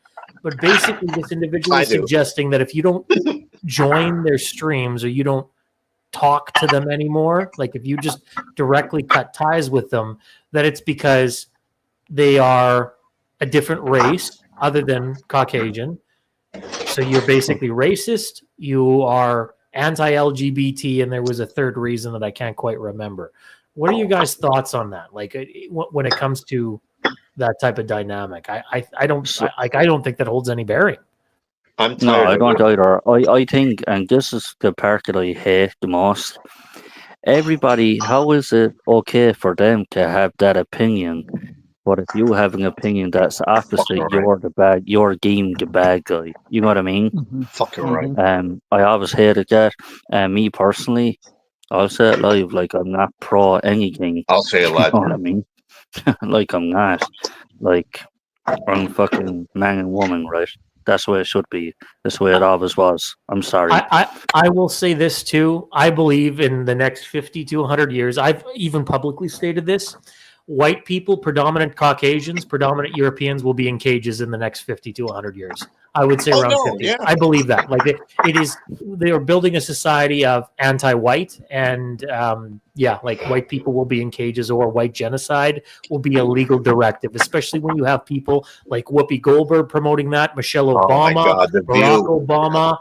But basically, this individual is suggesting that if you don't join their streams or you don't talk to them anymore, like if you just directly cut ties with them, that it's because they are a different race other than Caucasian. So you're basically racist, you are anti-LGBT, and there was a third reason that I can't quite remember. What are you guys' thoughts on that? Like when it comes to that type of dynamic, I don't think that holds any bearing. I'm tired. No, I don't either. I think, and this is the part that I hate the most. Everybody, how is it okay for them to have that opinion? But if you have an opinion that's opposite, you're deemed the bad guy. You know what I mean? Fucking right. I always hated that. Me personally, I'll say it live, like I'm not pro anything. I'll say it live. You know what I mean? Like I'm not. Like I'm fucking man and woman, right? that's the way it should be. That's the way it always was. I'm sorry. I will say this too. I believe in the next 50 to 100 years, I've even publicly stated this. White people, predominant Caucasians, predominant Europeans will be in cages in the next 50 to 100 years. I would say around 50. yeah. I believe that. Like it is, they are building a society of anti-white, and like white people will be in cages, or white genocide will be a legal directive, especially when you have people like Whoopi Goldberg promoting that, Michelle Obama, God, The Barack View. Obama.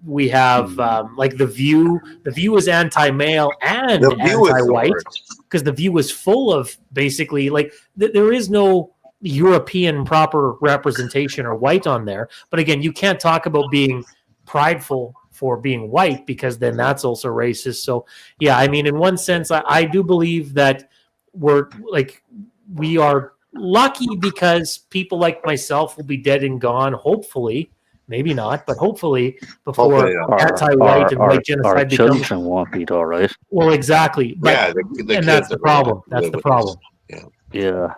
We have like The View. The View is anti-male and The View is the anti-white, worst. because The View is full of basically like there is no European proper representation or white on there. But again, you can't talk about being prideful for being white, because then that's also racist. So yeah, I mean, in one sense, I do believe that we are lucky, because people like myself will be dead and gone, hopefully. Maybe not, but hopefully before Hopefully not. anti-white and white Our genocide becomes. children won't be though, right? Well, exactly. But, Yeah, the and kids that's the are gonna have problem. to That's live the with problem. this. Yeah.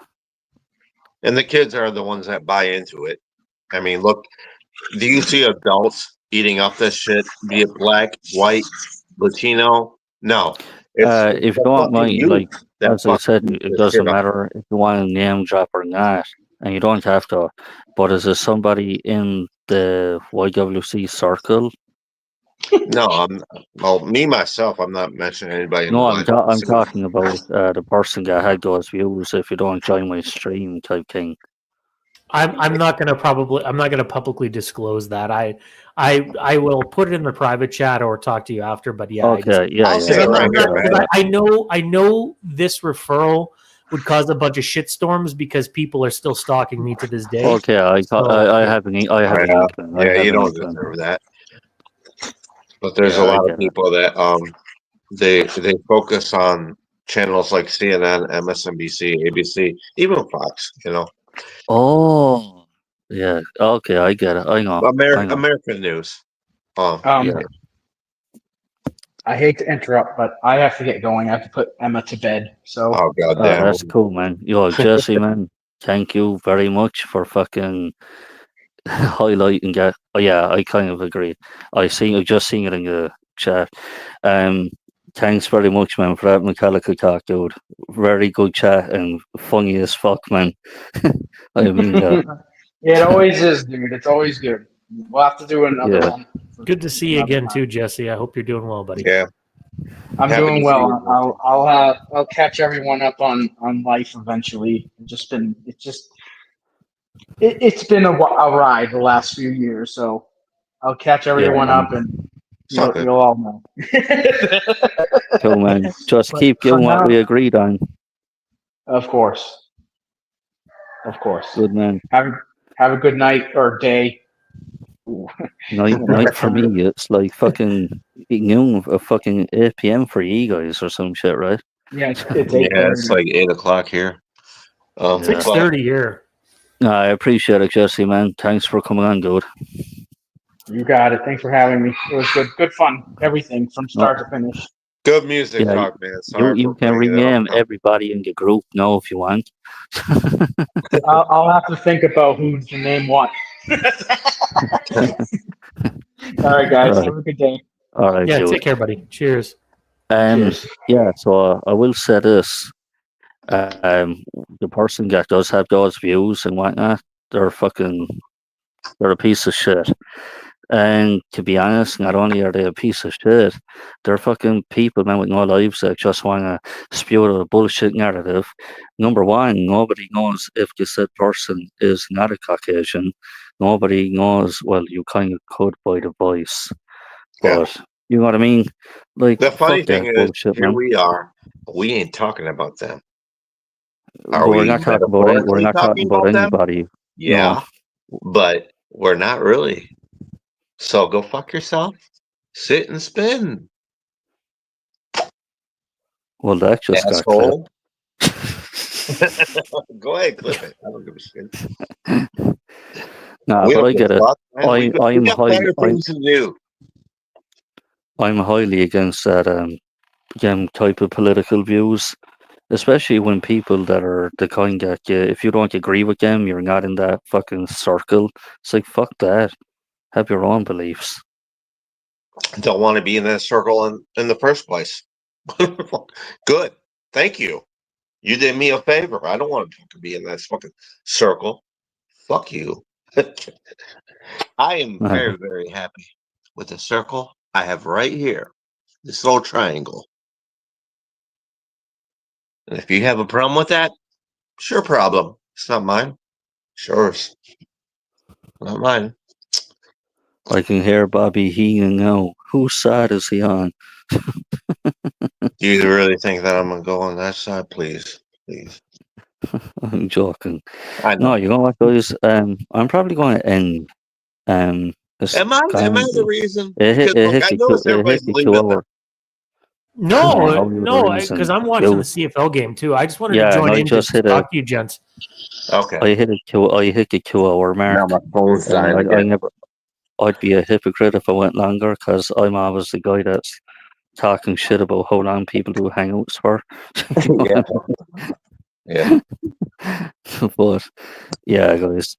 And the kids are the ones that buy into it. I mean, look, do you see adults eating up this shit? Be it black, white, Latino? No. If you the want fucking my, youth like, that as I said, fucking eat it this doesn't shit up. matter if you want to name drop or not, and you don't have to. But is there somebody in the YWC circle? No, me myself, I'm not mentioning anybody in No, the I'm YWC. talking about the person that had those views. If you don't join my stream, type thing. I'm not going to publicly disclose that. I will put it in the private chat or talk to you after. But yeah, Okay, I'll say it right here, man. I know this referral would cause a bunch of shitstorms, because people are still stalking me to this day. Okay, I have an inkling. You don't deserve that. But there's a lot of people that they focus on channels like CNN, MSNBC, ABC, even Fox. Oh, yeah. Okay, I get it. I know. American news. Yeah. I hate to interrupt, but I have to get going. I have to put Emma to bed. So, goddamn. That's cool, man. Yo, Jesse, man, thank you very much for fucking highlighting that. Oh, yeah, I kind of agree. I've just seen it in the chat. Thanks very much, man, for that Metallica talk, dude. Very good chat and funny as fuck, man. I mean, yeah, it always is, dude. It's always good. We'll have to do another one. Good to see you again too, Jesse. I hope you're doing well, buddy. Yeah, I'm Happy doing to well. see you. I'll catch everyone up on life eventually. It's been a ride the last few years, so I'll catch everyone up, and you'll all know. Cool, man. Just But keep for doing what now- we agreed on. Of course. Good, man. Have a good night or day. Night for me, it's like fucking noon of fucking 8 p.m. for you guys or some shit, right? Yeah, it's it's like 8:00 here. 6:30 here. No, I appreciate it, Jesse, man. Thanks for coming on, dude. You got it. Thanks for having me. It was good fun. Everything from start to finish. Good music talk, man. Sorry You for can bringing it rename up. everybody in the group now if you want. I'll have to think about who to name what. All right, guys. Right. Have a good day. All right, Yeah, dude. take care, buddy. Cheers. Cheers. Yeah, so I will say this. The person that does have those views and whatnot, they're a piece of shit. And to be honest, not only are they a piece of shit, they're fucking people, man, with no lives that just want to spew out a bullshit narrative. Number one, nobody knows if the said person is not a Caucasian. Nobody knows, well, you kind of could by the voice. But, you know what I mean? Like, The funny fuck that thing is, bullshit, here man. we are. We ain't talking about them. But we're not talking about them? anybody. Yeah, but we're not really. So go fuck yourself. Sit and spin. Well, that just asshole. Got clipped. Go ahead, clip it. I don't give a shit. Nah, but I get it. I'm better things to do. I'm highly against that type of political views. Especially when people that are the kind that if you don't agree with them, you're not in that fucking circle. It's like, fuck that. Have your own beliefs. Don't want to be in that circle in the first place. Good. Thank you. You did me a favor. I don't want to be in that fucking circle. Fuck you. I am very, very happy with the circle I have right here. This little triangle. And if you have a problem with that, sure problem. It's not mine. Sure. Not mine. I can hear Bobby Heenan now. Whose side is he on? Do you really think that I'm gonna go on that side? Please. I'm joking. I know. No, you know what, guys? I'm probably going to end. This Am I kind the reason? it hit, Because it look, hit I the noticed it hit everybody's the leaving. 2 hour. No, No, no, because I'm watching the CFL game too. I just wanted to join in just to talk to you, gents. Okay. I hit the 2 hour mark. Now my phone's dying I again. never. I'd be a hypocrite if I went longer because I'm always the guy that's talking shit about how long people do hangouts for. Yeah. But yeah, guys.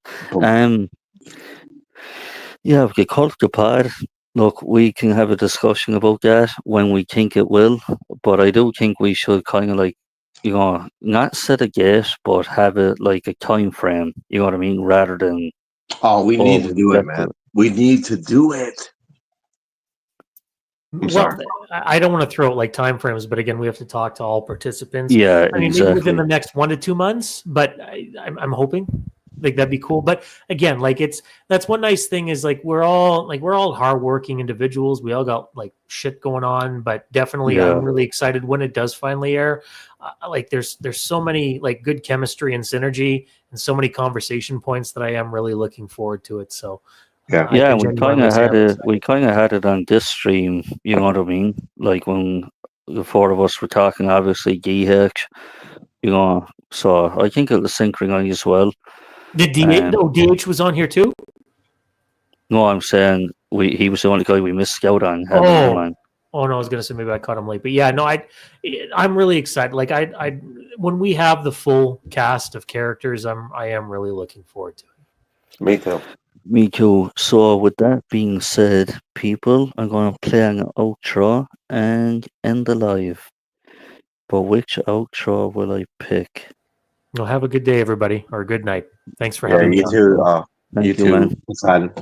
Yeah, we could call it the pod. Look, we can have a discussion about that when we think it will, but I do think we should kind of like, not set a gate, but have it like a time frame. You know what I mean? Rather than we need to we'll do it, get man. We need to do it. Well, I don't want to throw out like time frames, but again, we have to talk to all participants. Yeah, I mean, maybe within the next 1 to 2 months, but I'm hoping like that'd be cool. But again, like that's one nice thing is like we're all hardworking individuals. We all got like shit going on, but definitely I'm really excited when it does finally air. Like there's so many like good chemistry and synergy and so many conversation points that I am really looking forward to it. So. Yeah, we kind of had it on this stream. You know what I mean? Like when the 4 of us were talking, obviously GH. So I think it'll synchronize well. Did DH was on here too? No, I'm saying he was the only guy we missed out on having him on. Oh no, I was gonna say maybe I caught him late, but yeah, no, I'm really excited. Like I when we have the full cast of characters, I am really looking forward to it. Me too. Me too. So with that being said, people, I'm gonna play an outro and end the live. But which outro will I pick? Well, have a good day, everybody, or good night. Thanks for having me. You too. Thank you, man.